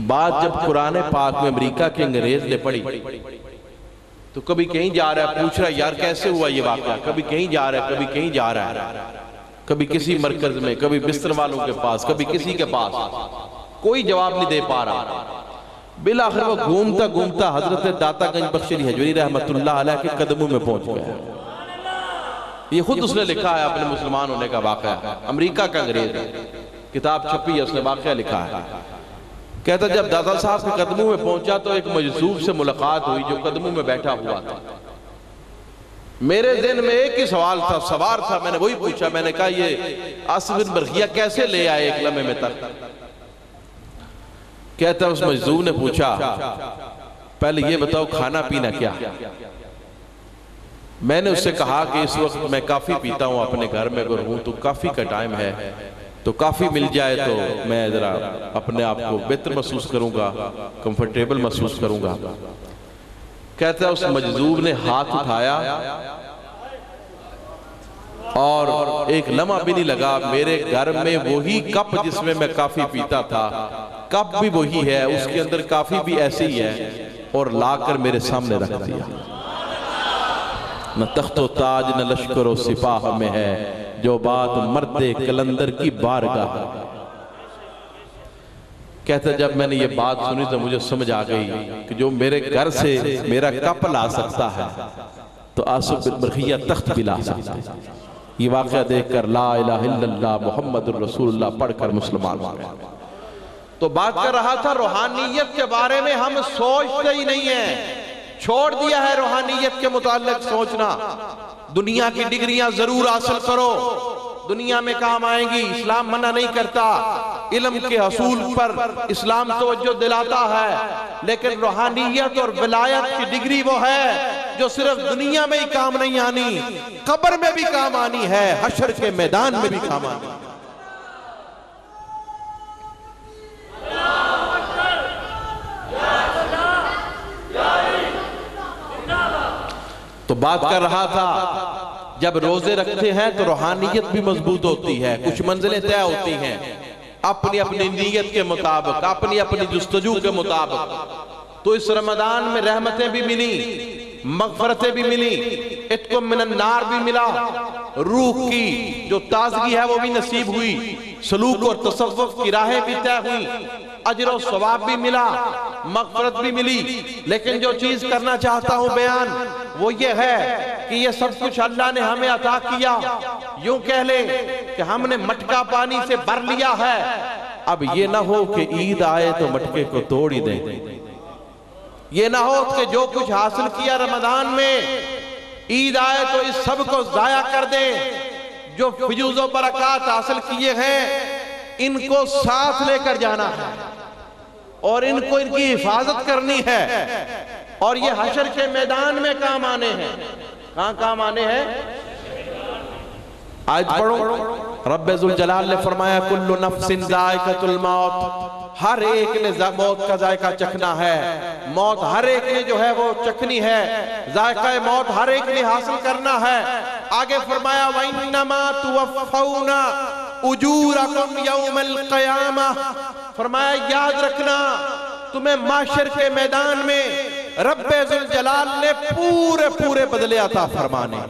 بات جب قرآن پاک میں امریکہ کے انگریز نے پڑھی تو کبھی کہیں جا رہا ہے، پوچھ رہا ہے یار کیسے ہوا یہ واقعہ؟ کبھی کہیں جا رہا ہے، کبھی کہیں جا رہا ہے، کبھی کسی مرکز میں، کبھی بستر والوں کے پاس، کبھی کسی کے پاس، کوئی جواب نہیں دے پا رہا۔ بالآخر وہ گھومتا گھومتا حضرت داتا گنج بخش علی حجویری رحمت اللہ علیہ کے قدموں میں پہنچ گیا۔ یہ خود اس نے لکھا ہے، اپنے مسلمان ہونے کا واقعہ، امریکہ کا انگریز ہے، کتاب چھپی ہے، اس نے واقعہ لکھا ہے۔ کہتا جب داتا صاحب کے قدموں میں پہنچا تو ایک مجذوب سے ملاقات ہوئی جو قدموں میں بیٹھا ہوا تھا۔ میرے ذہن میں ایک ہی سوال تھا، میں نے وہی پوچھا، میں نے کہا یہ آصف بن برخیہ کیسے لے آئے ایک لمحے میں تک؟ کہتا اس مجذوب نے پوچھا پہلے یہ بتاؤ کھانا پینا کیا؟ میں نے اس سے کہا کہ اس وقت میں کافی پیتا ہوں اپنے گھر میں، اگر ہوں تو کافی کا ٹائم ہے، تو کافی مل جائے تو میں ذرا اپنے آپ کو بہتر محسوس کروں گا، کمفرٹیبل محسوس کروں گا۔ کہتا ہے اس مجذوب نے ہاتھ اٹھایا اور ایک لمحہ بھی نہیں لگا، میرے گھر میں وہی کپ جس میں میں کافی پیتا تھا، کپ بھی وہی ہے، اس کے اندر کافی بھی ایسی ہی ہے، اور لا کر میرے سامنے رکھ دیا۔ نہ تخت و تاج نہ لشکر و سپاہ میں ہے، جو بات مرد قلندر کی بارگاہ۔ کہتا جب میں نے یہ بات سنی تو مجھے سمجھ آ گئی کہ جو میرے گھر سے میرا کپ لا سکتا ہے تو آصف بن برخیہ تخت بھی لا سکتا ہے۔ یہ واقعہ دیکھ کر لا الہ الا اللہ محمد الرسول اللہ پڑھ کر مسلمان ہو گئے۔ تو بات کر رہا تھا روحانیت کے بارے میں ہم سوچتے ہی نہیں ہیں، چھوڑ دیا ہے روحانیت کے متعلق سوچنا۔ دنیا کی ڈگریاں ضرور حاصل کرو، دنیا میں کام آئیں گی، اسلام منع نہیں کرتا، علم کے حصول پر اسلام توجہ دلاتا ہے، لیکن روحانیت اور ولایت کی ڈگری وہ ہے جو صرف دنیا میں ہی کام نہیں آنی، قبر میں بھی کام آنی ہے، حشر کے میدان میں بھی کام آنی ہے۔ تو بات کر رہا تھا جب روزے رکھتے ہیں تو روحانیت بھی مضبوط ہوتی ہے، کچھ منزلیں طے ہوتی ہیں اپنی اپنی نیت کے مطابق، اپنی اپنی جستجو کے مطابق۔ تو اس رمضان میں رحمتیں بھی ملی، مغفرتیں بھی ملی، عتق من النار بھی ملا، روح کی جو تازگی ہے وہ بھی نصیب ہوئی، سلوک اور تصوف کی راہیں بھی طے ہوئی، اجر و ثواب بھی ملا، مغفرت بھی ملی۔ لیکن جو چیز کرنا چاہتا ہوں بیان وہ یہ ہے کہ یہ سب کچھ اللہ نے ہمیں عطا کیا، یوں کہہ لیں کہ ہم نے مٹکا پانی سے بھر لیا ہے، اب یہ نہ ہو کہ عید آئے تو مٹکے کو توڑ ہی دیں، یہ نہ ہو کہ جو کچھ حاصل کیا رمضان میں عید آئے تو اس سب کو ضائع کر دیں۔ جو فیوز و برکات حاصل کیے ہیں ان کو ساتھ لے کر جانا ہے اور ان کو ان کی حفاظت کرنی ہے، اور یہ حشر کے میدان میں کام آنے ہیں۔ کہاں کام آنے ہیں؟ آیت پڑھو، رب ذوالجلال نے فرمایا کل نفس ذائقۃ الموت، ہر ایک نے موت کا ذائقہ چکھنا ہے، موت ہر ایک نے جو ہے وہ چکھنی ہے، ذائقہ موت ہر ایک نے حاصل کرنا ہے۔ آگے فرمایا وَإِنَّمَا تُوَفَّوْنَ أُجُورَكُمْ يَوْمَ الْقِيَامَةِ، فرمایا یاد رکھنا تمہیں معاشر کے میدان میں رب ذوالجلال نے پورے بدلے عطا فرمانے۔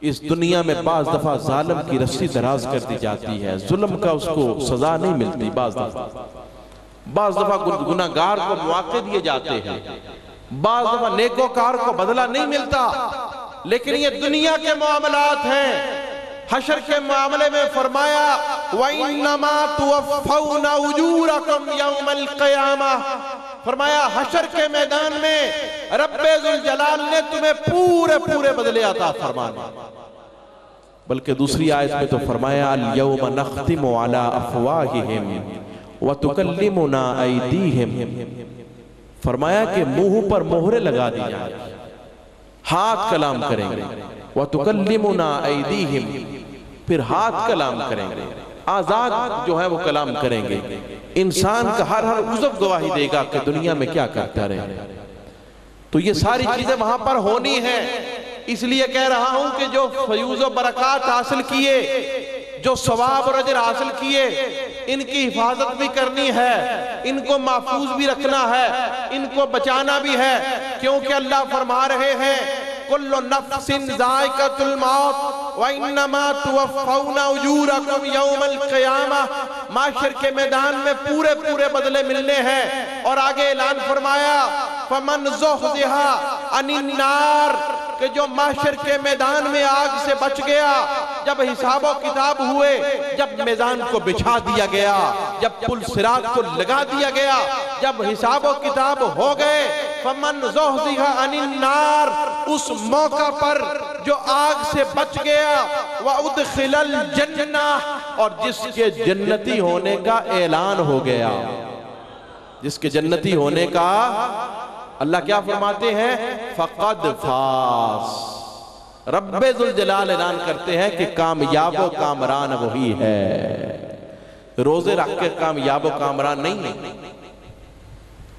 اس دنیا میں بعض دفعہ ظالم کی رسی دراز کر دی جاتی ہے، ظلم کا اس کو سزا نہیں ملتی، بعض دفعہ گناہگار کو مواقع دیے جاتے ہیں، بعض دفعہ نیکوکار کو بدلہ نہیں ملتا، لیکن یہ دنیا کے معاملات ہیں۔ حشر کے معاملے میں فرمایا وَإِنَّمَا تُوَفَّوْنَ أُجُورَكُمْ يَوْمَ الْقِيَامَةِ، فرمایا حشر کے میدان میں رب ذوالجلال نے تمہیں پورے بدلے عطا فرمانے۔ بلکہ دوسری آیت میں تو فرمایا الْيَوْمَ نَخْتِمُ عَلَىٰ أَفْوَاهِهِمْ وَتُكَلِّمُنَا أَيْدِيهِمْ، فرمایا کہ منہ پر مہرے لگا دی جائیں، ہاتھ کلام کریں گے، وَتُكَلِّمُنَا أَيْدِيهِمْ، پھر ہاتھ کلام کریں گے، آزاد جو ہے وہ کلام کریں گے۔ انسان کا ہر عضو گواہی دے گا کہ دنیا میں کیا کرتا رہے۔ تو یہ ساری چیزیں وہاں پر ہونی ہیں، اس لیے کہہ رہا ہوں کہ جو فیوز و برکات حاصل کیے، جو ثواب اور اجر حاصل کیے، ان کی حفاظت بھی کرنی ہے، ان کو محفوظ بھی رکھنا ہے، ان کو بچانا بھی ہے، کیونکہ اللہ فرما رہے ہیں کل نفس ذائقۃ الموت وَإِنَّمَا تُوَفَّوْنَ أُجُورَكُمْ يَوْمَ الْقِيَامَةِ، معاشر کے میدان میں پورے بدلے ملنے ہیں۔ اور آگے اعلان فرمایا فَمَنْ زُحْزِحَ عَنِ النَّارِ، کہ جو معاشر کے میدان میں آگ سے بچ گیا، جب حساب و کتاب ہوئے، جب میدان کو بچھا دیا گیا، جب پل صراط کو لگا دیا گیا، جب حساب و کتاب ہو گئے، فَمَنْ زُحْزِحَ عَنِ النَّارِ، اس موقع پر جو آگ سے بچ گیا، وَأُدْخِلَ الْجَنَّةِ، اور جس کے جنتی ہونے کا اعلان ہو گیا، جس کے جنتی ہونے کا اللہ کیا فرماتے ہیں فَقَدْ فَازَ، رب ذوالجلال اعلان کرتے ہیں کہ کامیاب و کامران وہی ہے۔ روزے رکھ کے کامیاب و کامران نہیں ہے،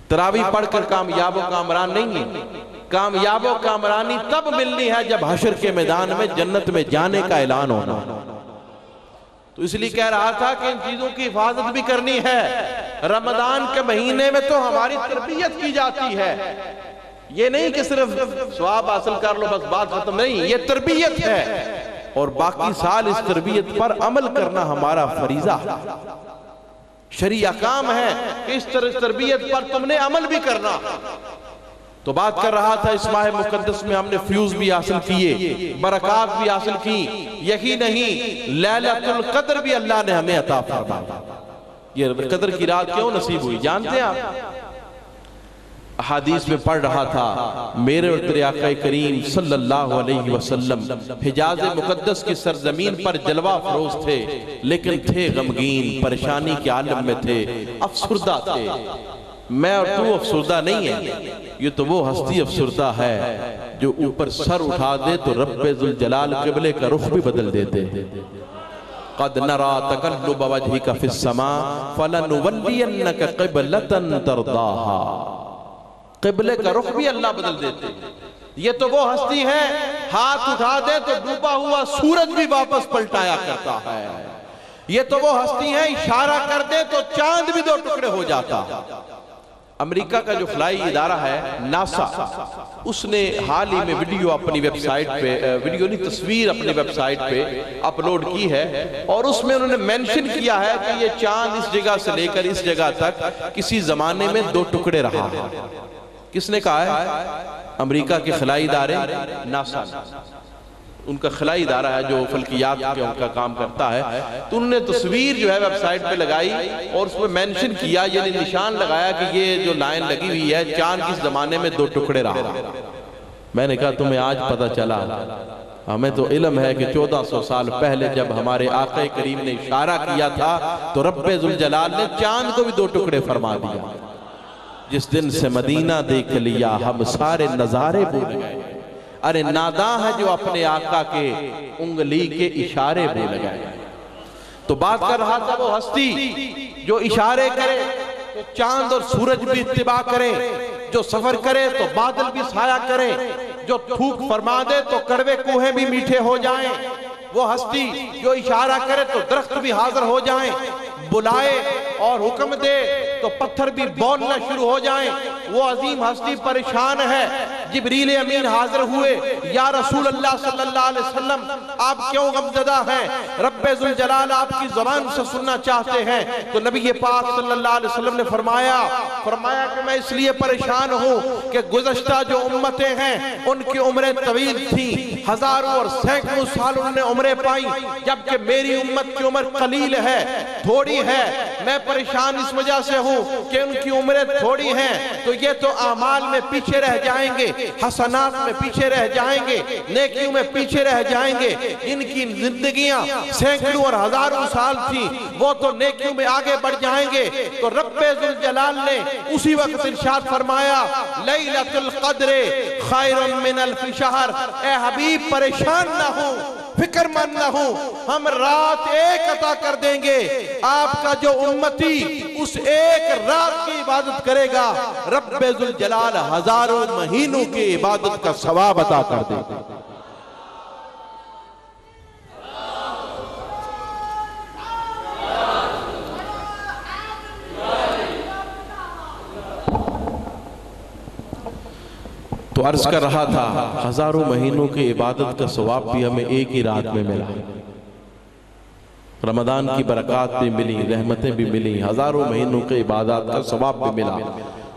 تراویح پڑھ کر کامیاب و کامران نہیں ہے، کامیاب و کامرانی تب ملنی ہے جب حشر کے میدان میں جنت میں جانے کا اعلان ہونا۔ تو اس لیے کہہ رہا تھا کہ ان چیزوں کی حفاظت بھی کرنی ہے۔ رمضان کے مہینے میں تو ہماری تربیت کی جاتی ہے، یہ نہیں کہ صرف ثواب حاصل کر لو بس بات ختم، نہیں، یہ تربیت ہے، اور باقی سال اس تربیت پر عمل کرنا ہمارا فریضہ ہے، شرعی احکام ہے کہ اس تربیت پر تم نے عمل بھی کرنا۔ تو بات کر رہا تھا اس ماہ مقدس میں ہم نے فیوز بھی حاصل کیے، برکات بھی حاصل کی، یہی نہیں لیلۃ القدر بھی اللہ نے ہمیں عطا فرمایا۔ یہ قدر کی رات کیوں نصیب ہوئی جانتے ہیں آپ؟ احادیث میں پڑھ رہا تھا میرے اور تیرے آقا کریم صلی اللہ علیہ وسلم حجاز مقدس کی سرزمین پر جلوہ فروز تھے، لیکن تھے غمگین، پریشانی کے عالم میں تھے، افسردہ تھے۔ میں اور تو افسردہ نہیں ہے، یہ تو وہ ہستی افسردہ ہے جو اوپر سر اٹھا دے تو رب ذوالجلال قبلے کا رخ بھی بدل دیتے ہیں۔ قد نرا تقلب وجهك في السماء فلنولينك قبلة ترضاها، قبلے کا رخ بھی اللہ بدل دیتے ہیں۔ یہ تو وہ ہستی ہے ہاتھ اٹھا دے تو ڈوبا ہوا سورج بھی واپس پلٹایا کرتا ہے۔ یہ تو وہ ہستی ہے اشارہ کر دے تو چاند بھی 2 ٹکڑے ہو جاتا۔ امریکہ کا جو فلائی ادارہ ہے ناسا، اس نے حال ہی میں ویڈیو اپنی ویب سائٹ پہ، ویڈیو نہیں تصویر اپنی ویب سائٹ پہ اپلوڈ کی ہے، اور اس میں انہوں نے مینشن کیا ہے کہ یہ چاند اس جگہ سے لے کر اس جگہ تک کسی زمانے میں 2 ٹکڑے رہا ہے۔ کس نے کہا ہے؟ امریکہ کے خلائی ادارے ناسا، ان کا خلائی ادارہ ہے جو فلکیات کے ان کا کام کرتا ہے، تو انہوں نے تصویر جو ہے ویب سائٹ پہ لگائی اور اس میں مینشن کیا، یعنی نشان لگایا کہ یہ جو لائن لگی ہوئی ہے چاند کس زمانے میں 2 ٹکڑے رہا۔ میں نے کہا تمہیں آج پتہ چلا، ہمیں تو علم ہے کہ 1400 سال پہلے جب ہمارے آقا کریم نے اشارہ کیا تھا تو رب ذوالجلال نے چاند کو بھی 2 ٹکڑے فرما دیا۔ جس دن سے مدینہ دیکھ لیا ہم سارے نظارے بھول گئے، ارے ناداں ہے جو اپنے آقا کے انگلی کے اشارے بھول گئے۔ تو بات کر رہا تھا وہ ہستی جو اشارے کرے تو چاند اور سورج بھی اتباع کرے، جو سفر کرے تو بادل بھی سایہ کرے، جو تھوک فرما دے تو کڑوے کوہیں بھی میٹھے ہو جائیں، وہ ہستی جو اشارہ کرے تو درخت بھی حاضر ہو جائیں، بلائے اور حکم دے تو پتھر بھی بولنا شروع ہو جائیں۔ وہ عظیم ہستی پریشان ہے۔ جبریل امین حاضر ہوئے، یا رسول اللہ صلی اللہ علیہ وسلم آپ کیوں غمزدہ ہیں؟ رب ذوالجلال آپ کی زبان سے سننا چاہتے ہیں۔ تو نبی پاک صلی اللہ علیہ وسلم نے فرمایا کہ میں اس لیے پریشان ہوں کہ گزشتہ جو امتیں ہیں ان کی عمریں طویل تھیں، ہزاروں اور سینکڑوں سال انہوں نے عمریں پائیں، جبکہ میری امت کی عمر قلیل ہے، تھوڑی ہے۔ میں پریشان اس وجہ سے ہوں کہ ان کی عمریں تھوڑی ہیں تو یہ تو اعمال میں پیچھے رہ جائیں گے، حسنات میں پیچھے رہ جائیں گے، نیکیوں میں پیچھے رہ جائیں گے۔ ان کی زندگیاں سینکڑوں اور ہزاروں سال تھیں، وہ تو نیکیوں میں آگے بڑھ جائیں گے۔ تو رب ذوالجلال نے اسی وقت ارشاد فرمایا لیلۃ القدر خیر من الف شہر، اے حبیب پریشان نہ ہو، فکر مند نہ ہو، ہم رات ایک عطا کر دیں گے۔ آپ کا جو امتی اس ایک رات کی عبادت کرے گا، رب ذوالجلال ہزاروں مہینوں کی عبادت کا ثواب عطا کر دے گا۔ تو عرض کر رہا تھا ہزاروں مہینوں کی عبادت کا ثواب بھی ہمیں ایک ہی رات میں ملا، رمضان کی برکات بھی ملی، رحمتیں بھی ملی، ہزاروں مہینوں کی عبادت کا ثواب بھی ملا۔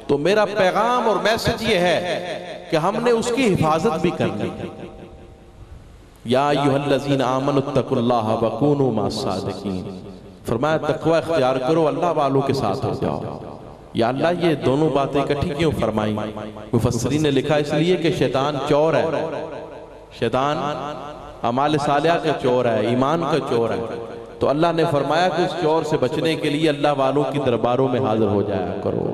تو میرا پیغام اور میسج یہ ہے کہ ہم نے اس کی حفاظت بھی کرنی ہے۔ یا ایھا الذین آمنوا اتقوا اللہ وکونوا مع الصادقین، فرمایا تقوی اختیار کرو، اللہ والوں کے ساتھ ہو جاؤ۔ یا اللہ یہ دونوں باتیں اکٹھی کیوں فرمائیں؟ مفسرین نے لکھا اس لیے کہ شیطان چور ہے، شیطان اعمال صالحہ کا چور ہے، ایمان کا چور ہے۔ تو اللہ نے فرمایا کہ اس چور سے بچنے کے لیے اللہ والوں کی درباروں میں حاضر ہو جایا کرو،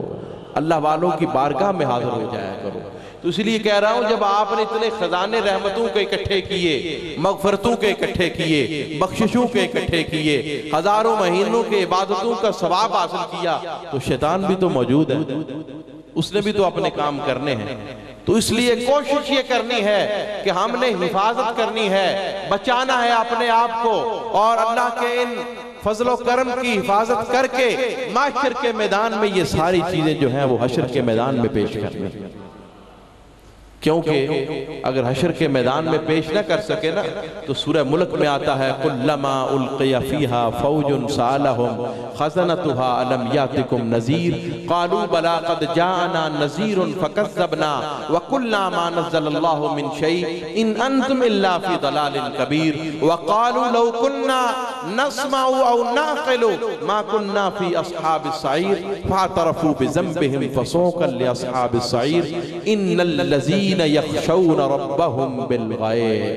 اللہ والوں کی بارگاہ میں حاضر ہو جایا کرو۔ تو اس لیے کہہ رہا ہوں جب آپ نے اتنے خزانے رحمتوں کے اکٹھے کیے، مغفرتوں کے اکٹھے کیے، بخششوں کے اکٹھے کیے، ہزاروں مہینوں کے عبادتوں کا ثواب حاصل کیا، تو شیطان بھی تو موجود ہے، اس نے بھی تو اپنے کام کرنے ہیں۔ تو اس لیے کوشش یہ کرنی ہے کہ ہم نے حفاظت کرنی ہے، بچانا ہے اپنے آپ کو، اور اللہ کے ان فضل و کرم کی حفاظت کر کے معاشر کے میدان میں یہ ساری چیزیں جو ہیں وہ حشر کے میدان میں پیش کرنی ہیں۔ کیونکہ اگر حشر کے میدان میں پیش نہ کر سکے نا تو سورہ ملک میں آتا ہے کلما القی فیہا فوج سالہم خزنتہا الم یاتکم نذیر قالوا بلا قد جاءنا نذیر فکذبنا وقلنا ما نزل اللہ من شیء ان انتم الا فی ضلال کبیر وقالوا لو کننا نسمع او نعقل ما کننا فی اصحاب السعیر فاعترفوا بذنبہم فسوقا لاصحاب السعیر ان الذین یخشون ربهم بالغیب۔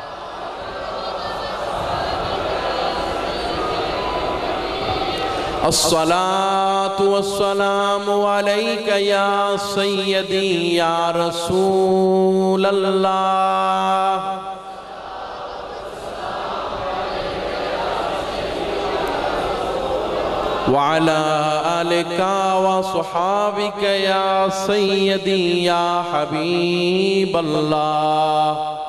الصلاة والسلام عليك يا سيدي يا رسول الله وعلى آلك وصحابك يا سيدي يا حبيب الله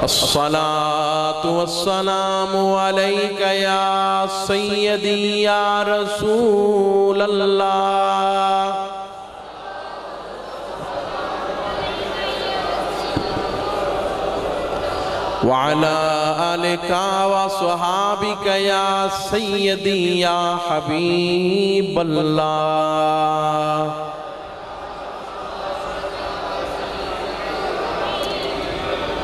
الصلاة والسلام عليك يا سيدي يا رسول الله وعلى آلك وصحابك يا سيدي يا حبيب الله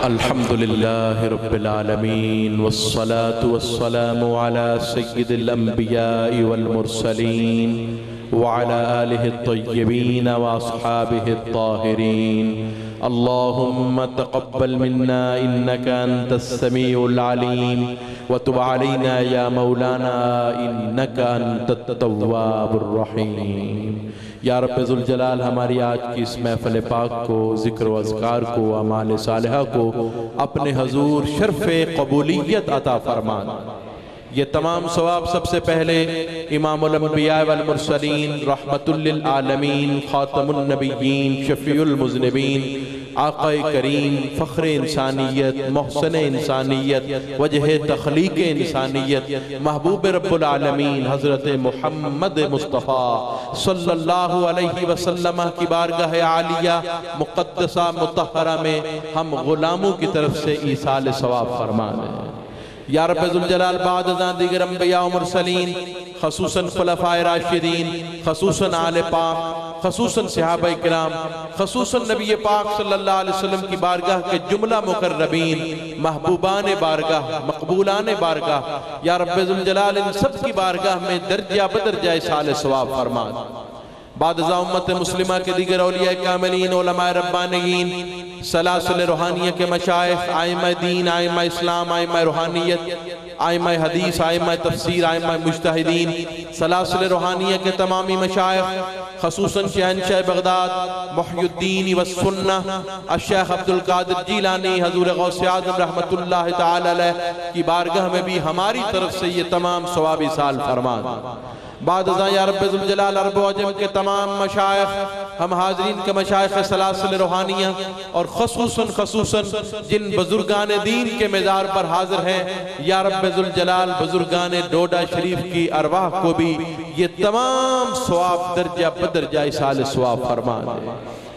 الحمد لله رب العالمين والصلاة والسلام على سيد الأنبياء والمرسلين وعلى آله الطيبين وأصحابه الطاهرين اللهم تقبل منا إنك أنت السميع العليم وتب علينا يا مولانا إنك أنت التواب الرحيم یا رب ذوالجلال ہماری آج کی اس محفل پاک کو ذکر و اذکار کو اعمال صالحہ کو اپنے حضور شرف قبولیت عطا فرما یہ تمام ثواب سب سے پہلے امام الانبیاء والمرسلین رحمت للعالمین خاتم النبیین شفیع المذنبین آقا کریم فخر انسانیت محسن انسانیت وجہ تخلیق انسانیت محبوب رب العالمین حضرت محمد مصطفیٰ صلی اللہ علیہ وسلم کی بارگاہ عالیہ مقدسہ مطہرہ میں ہم غلاموں کی طرف سے ایصال ثواب فرما دیں یا رب ذوالجلال بعد ازاں دیگر انبیاء و مرسلین خصوصاً خلفائے راشدین خصوصاً آل پاک خصوصاً صحابہ کرام خصوصاً نبی پاک صلی اللہ علیہ وسلم کی بارگاہ کے جملہ مقربین محبوبان بارگاہ مقبولان بارگاہ یا رب ذوالجلال ان سب کی بارگاہ میں درجہ بدرجہ ایصال ثواب فرما بعد ازاں امت مسلمہ کے دیگر اولیاء کاملین علماء ربانیین سلاسل روحانیہ کے مشائخ آئمہ دین آئمہ اسلام آئمہ روحانیت آئمہ حدیث آئمہ تفسیر آئمہ مجتہدین سلاسل روحانیہ کے تمامی مشائخ خصوصاً شہنشاہ بغداد محی الدین والسنہ الشیخ عبدالقادر جیلانی حضور غوث اعظم رحمت اللہ تعالی علیہ کی بارگاہ میں بھی ہماری طرف سے یہ تمام ثواب ایصال فرما بعد ازاں یا رب ذوالجلال عرب و عجم کے تمام مشائخ ہم حاضرین کے مشائخ سلاسل روحانیہ اور خصوصاً جن بزرگان دین کے مزار پر حاضر ہیں یا رب ذوالجلال بزرگان ڈوڈا شریف کی ارواح کو بھی یہ تمام ثواب درجہ بدرجہ ایصال ثواب فرما دے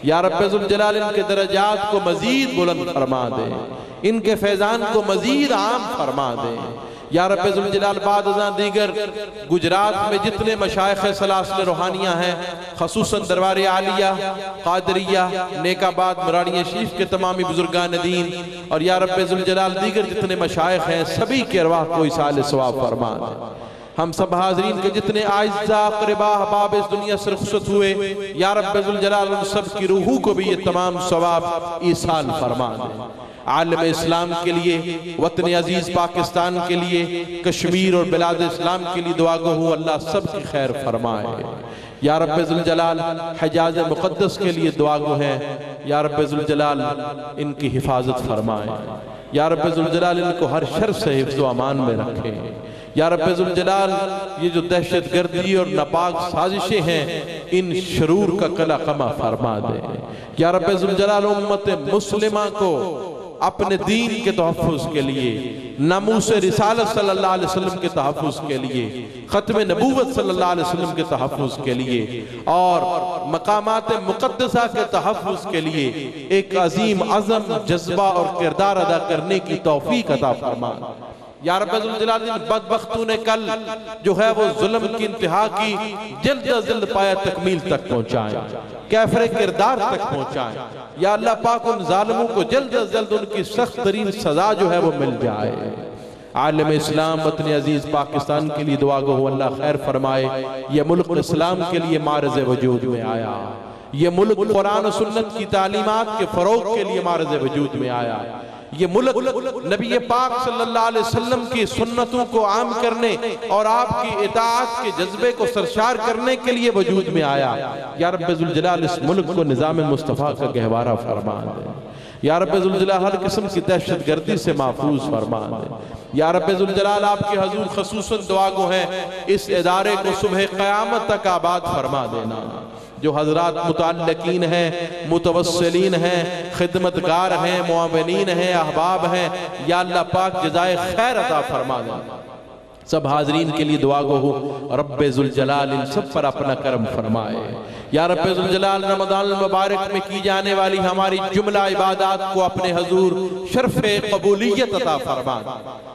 یا رب ذوالجلال ان کے درجات کو مزید بلند فرما دے ان کے فیضان کو مزید عام فرما دے یا رب ذوالجلال بعد ازاں دیگر گجرات میں جتنے مشائخ سلاسل روحانیہ ہیں خصوصاً دربار عالیہ قادریہ نیک آباد مراڑی شریف کے تمامی بزرگان دین اور یا رب ذوالجلال دیگر جتنے مشائخ ہیں سبھی کے ارواح کو ایصال ثواب فرما دے ہم سب حاضرین کے جتنے اعزاء اقرباء احباب اس دنیا سے رخصت ہوئے یا رب ذوالجلال ان سب کی روحوں کو بھی یہ تمام ثواب ایصال فرما دے عالم اسلام کے لیے وطن عزیز پاکستان کے لیے کشمیر اور بلاد اسلام کے لیے دعا گو ہوں اللہ سب کی خیر فرمائے یا رب ذوالجلال حجاز مقدس کے لیے دعا گو ہیں یا رب ذوالجلال ان کی حفاظت فرمائے یا رب ذوالجلال ان کو ہر شر سے حفظ و امان میں رکھیں یا رب ذوالجلال یہ جو دہشت گردی اور ناپاک سازشیں ہیں ان شرور کا قلع قمع فرما دے یا رب ذوالجلال امت مسلمہ کو اپنے دین کے تحفظ کے لیے ناموس رسالت صلی اللہ علیہ وسلم کے تحفظ کے لیے ختم نبوت صلی اللہ علیہ وسلم کے تحفظ کے لیے اور مقامات مقدسہ کے تحفظ کے لیے ایک عظیم عزم جذبہ اور کردار ادا کرنے کی توفیق عطا فرما یا رب ذوالجلال ان بدبختوں نے کل جو ہے وہ ظلم کی انتہا کی جلد از جلد پایا تکمیل تک پہنچائیں کیفر کردار تک پہنچائیں یا اللہ پاک ان ظالموں کو جلد از جلد ان کی سخت ترین سزا جو ہے وہ مل جائے عالم اسلام وطن عزیز پاکستان کے لیے دعا گو اللہ خیر فرمائے یہ ملک اسلام کے لیے معرض وجود میں آیا یہ ملک قرآن و سنت کی تعلیمات کے فروغ کے لیے معرض وجود میں آیا یہ ملک نبی پاک صلی اللہ علیہ وسلم کی سنتوں کو عام کرنے اور آپ کی اطاعت کے جذبے کو سرشار کرنے کے لیے وجود میں آیا۔ یا رب ذوالجلال اس ملک کو نظام مصطفیٰ کا گہوارہ فرما دے۔ یا رب ذوالجلال ہر قسم کی دہشت گردی سے محفوظ فرما دے۔ یا رب ذوالجلال آپ کے حضور خصوصاً دعا گو ہیں اس ادارے کو صبح قیامت تک آباد فرما دینا۔ جو حضرات متعلقین ہیں، متوسلین ہیں، خدمتگار ہیں، معاونین ہیں، احباب ہیں، یا اللہ پاک جزائے خیر عطا فرما دے۔ سب حاضرین کے لیے دعا گو ہو رب ذوالجلال ان سب پر اپنا کرم فرمائے۔ یا رب ذوالجلال رمضان المبارک میں کی جانے والی ہماری جملہ عبادات کو اپنے حضور شرف قبولیت عطا فرما۔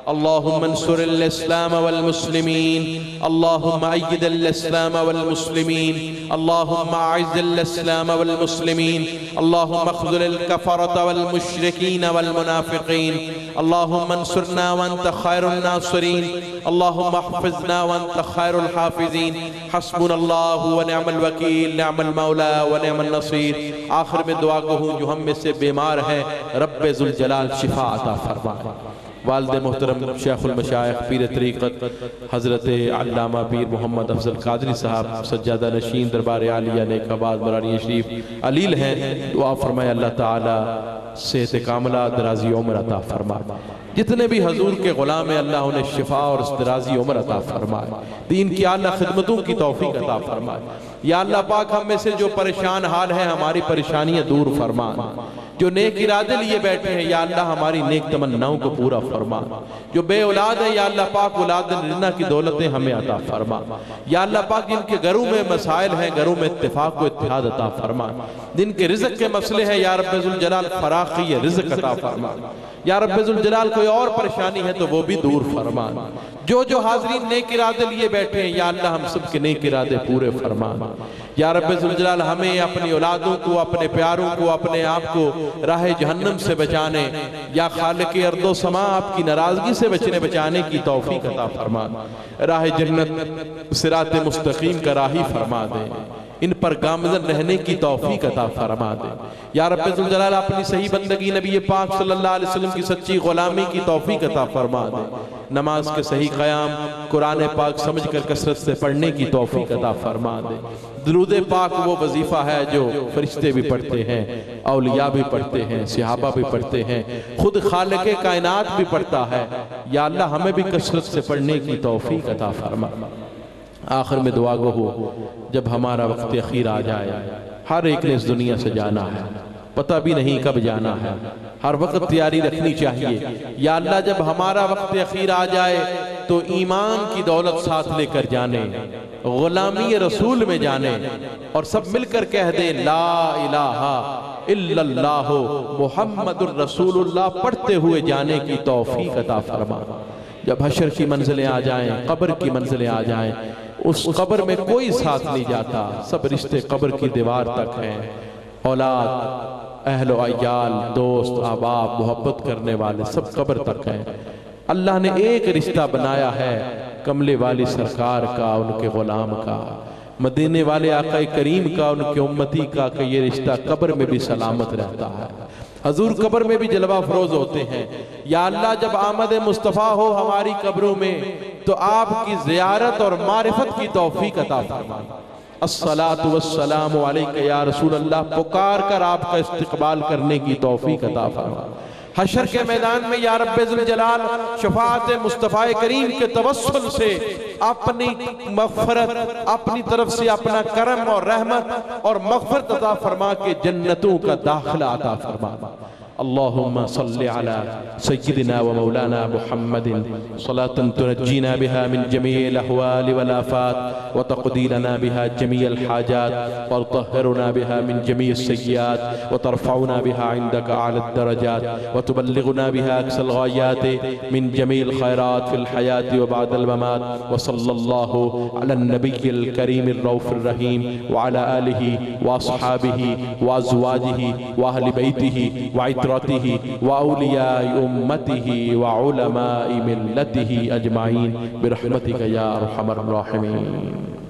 اللہم انصر الاسلام والمسلمین، اللہم اید الاسلام والمسلمین، اللہم اعز الاسلام والمسلمین، اللہم اخذل الكفرۃ والمشرکین والمنافقین، اللہم انصرنا وانت خیر الناصرین، اللہم احفظنا وانت خیر الحافظین، حسبنا اللہ ونعم الوکیل، نعم المولا ونعم النصیر۔ آخر میں دعا کو ہوں جو ہم میں سے بیمار ہیں رب ذوالجلال شفا عطا فرمائے۔ والد محترم شیخ المشائخ پیر طریقت حضرت علامہ پیر محمد افضل قادری صاحب سجادہ نشین دربار عالیہ نیک آباد براری شریف علیل ہیں، دعا فرمائے اللہ تعالی صحت کاملہ درازی عمر عطا فرمائے۔ جتنے بھی حضور کے غلام ہیں اللہ انہیں شفا اور درازی عمر عطا فرمائے، دین کی اعلیٰ خدمتوں کی توفیق عطا فرمائے۔ یا اللہ پاک ہم میں سے جو پریشان حال ہیں ہماری پریشانیاں دور فرما، جو نیک ارادے لیے بیٹھے ہیں یا اللہ ہماری نیک تمناؤں کو پورا فرما، جو بے اولاد ہیں یا اللہ پاک اولاد رزنا کی دولتیں ہمیں عطا فرما۔ یا اللہ پاک جن کے گھروں میں مسائل ہیں گھروں میں اتفاق و اتحاد عطا فرما، جن کے رزق کے مسئلے ہیں یا رب ذوالجلال فراخی رزق عطا فرما۔ یا رب ذوالجلال کوئی اور پریشانی ہے تو وہ بھی دور فرما۔ جو حاضرین نیک ارادے لیے بیٹھے ہیں یا اللہ ہم سب کے نیک ارادے پورے فرما۔ یا رب ذوالجلال ہمیں اپنی اولادوں کو، اپنے پیاروں کو، اپنے آپ کو راہ جہنم سے بچانے، یا خالق ارض و سما آپ کی ناراضگی سے بچانے کی توفیق عطا فرما۔ راہ جنت صراط مستقیم کا راہی فرما دے، ان پر گامزن رہنے کی توفیق عطا فرما دے۔ یا رب ذوالجلال اپنی صحیح بندگی نبی پاک صلی اللہ علیہ وسلم کی سچی غلامی کی توفیق عطا فرما دے۔ نماز کے صحیح قیام قرآن پاک سمجھ کر کثرت سے پڑھنے کی توفیق عطا فرما دے۔ درود پاک وہ وظیفہ ہے جو فرشتے بھی پڑھتے ہیں، اولیاء بھی پڑھتے ہیں، صحابہ بھی پڑھتے ہیں، خود خالق کائنات بھی پڑھتا ہے۔ یا اللہ ہمیں بھی کثرت سے پڑھنے کی توفیق عطا فرما۔ آخر میں دعا گو ہو جب ہمارا وقت اخیر آ جائے، ہر ایک نے اس دنیا سے جانا ہے، پتہ بھی نہیں کب جانا ہے، ہر وقت تیاری رکھنی چاہیے۔ یا اللہ جب ہمارا وقت اخیر آ جائے تو ایمان کی دولت ساتھ لے کر جانے، غلامی رسول میں جانے، اور سب مل کر کہہ دے لا الہ الا اللہ محمد الرسول اللہ پڑھتے ہوئے جانے کی توفیق عطا فرما۔ جب حشر کی منزلیں آ جائیں، قبر کی منزلیں آ جائیں، اس قبر میں کوئی ساتھ نہیں جاتا، سب رشتے قبر کی دیوار تک ہیں، اولاد، اہل و عیال، دوست، احباب، محبت کرنے والے سب قبر تک ہیں۔ اللہ نے ایک رشتہ بنایا ہے کملے والی سرکار کا، ان کے غلام کا، مدینے والے آقا کریم کا، ان کے امتی کا، کہ یہ رشتہ قبر میں بھی سلامت رہتا ہے، حضور قبر میں بھی جلوہ فروز ہوتے ہیں۔ یا اللہ جب آمد مصطفیٰ ہو ہماری قبروں میں تو آپ کی زیارت اور معرفت کی توفیق عطا فرما۔ الصلاة والسلام علیک یا رسول اللہ پکار کر آپ کا استقبال کرنے کی توفیق عطا فرما۔ حشر کے میدان میں یا رب ذوالجلال شفاعت مصطفیٰ کریم کے توسل سے اپنی مغفرت، اپنی طرف سے اپنا کرم اور رحمت اور مغفرت عطا فرما کے جنتوں کا داخلہ عطا فرما۔ اللہم صلی علی سیدنا و مولانا محمد صلاة تنجینا بها من جمیع الاحوال والآفات وتقضی لنا بها جمیع الحاجات وتطہرنا بها من جمیع السیئات وترفعنا بها عندك اعلی الدرجات وتبلغنا بها اقصى الغایات من جمیع الخیرات في الحیاة وبعد الممات وصلی اللہ علی النبی الکریم الرؤوف الرحیم وعلى آلہ واصحابہ وازواجہ واہل بیتہ وعطرته وأولياء أمته وعلماء ملته أجمعين برحمتك يا أرحم الراحمين.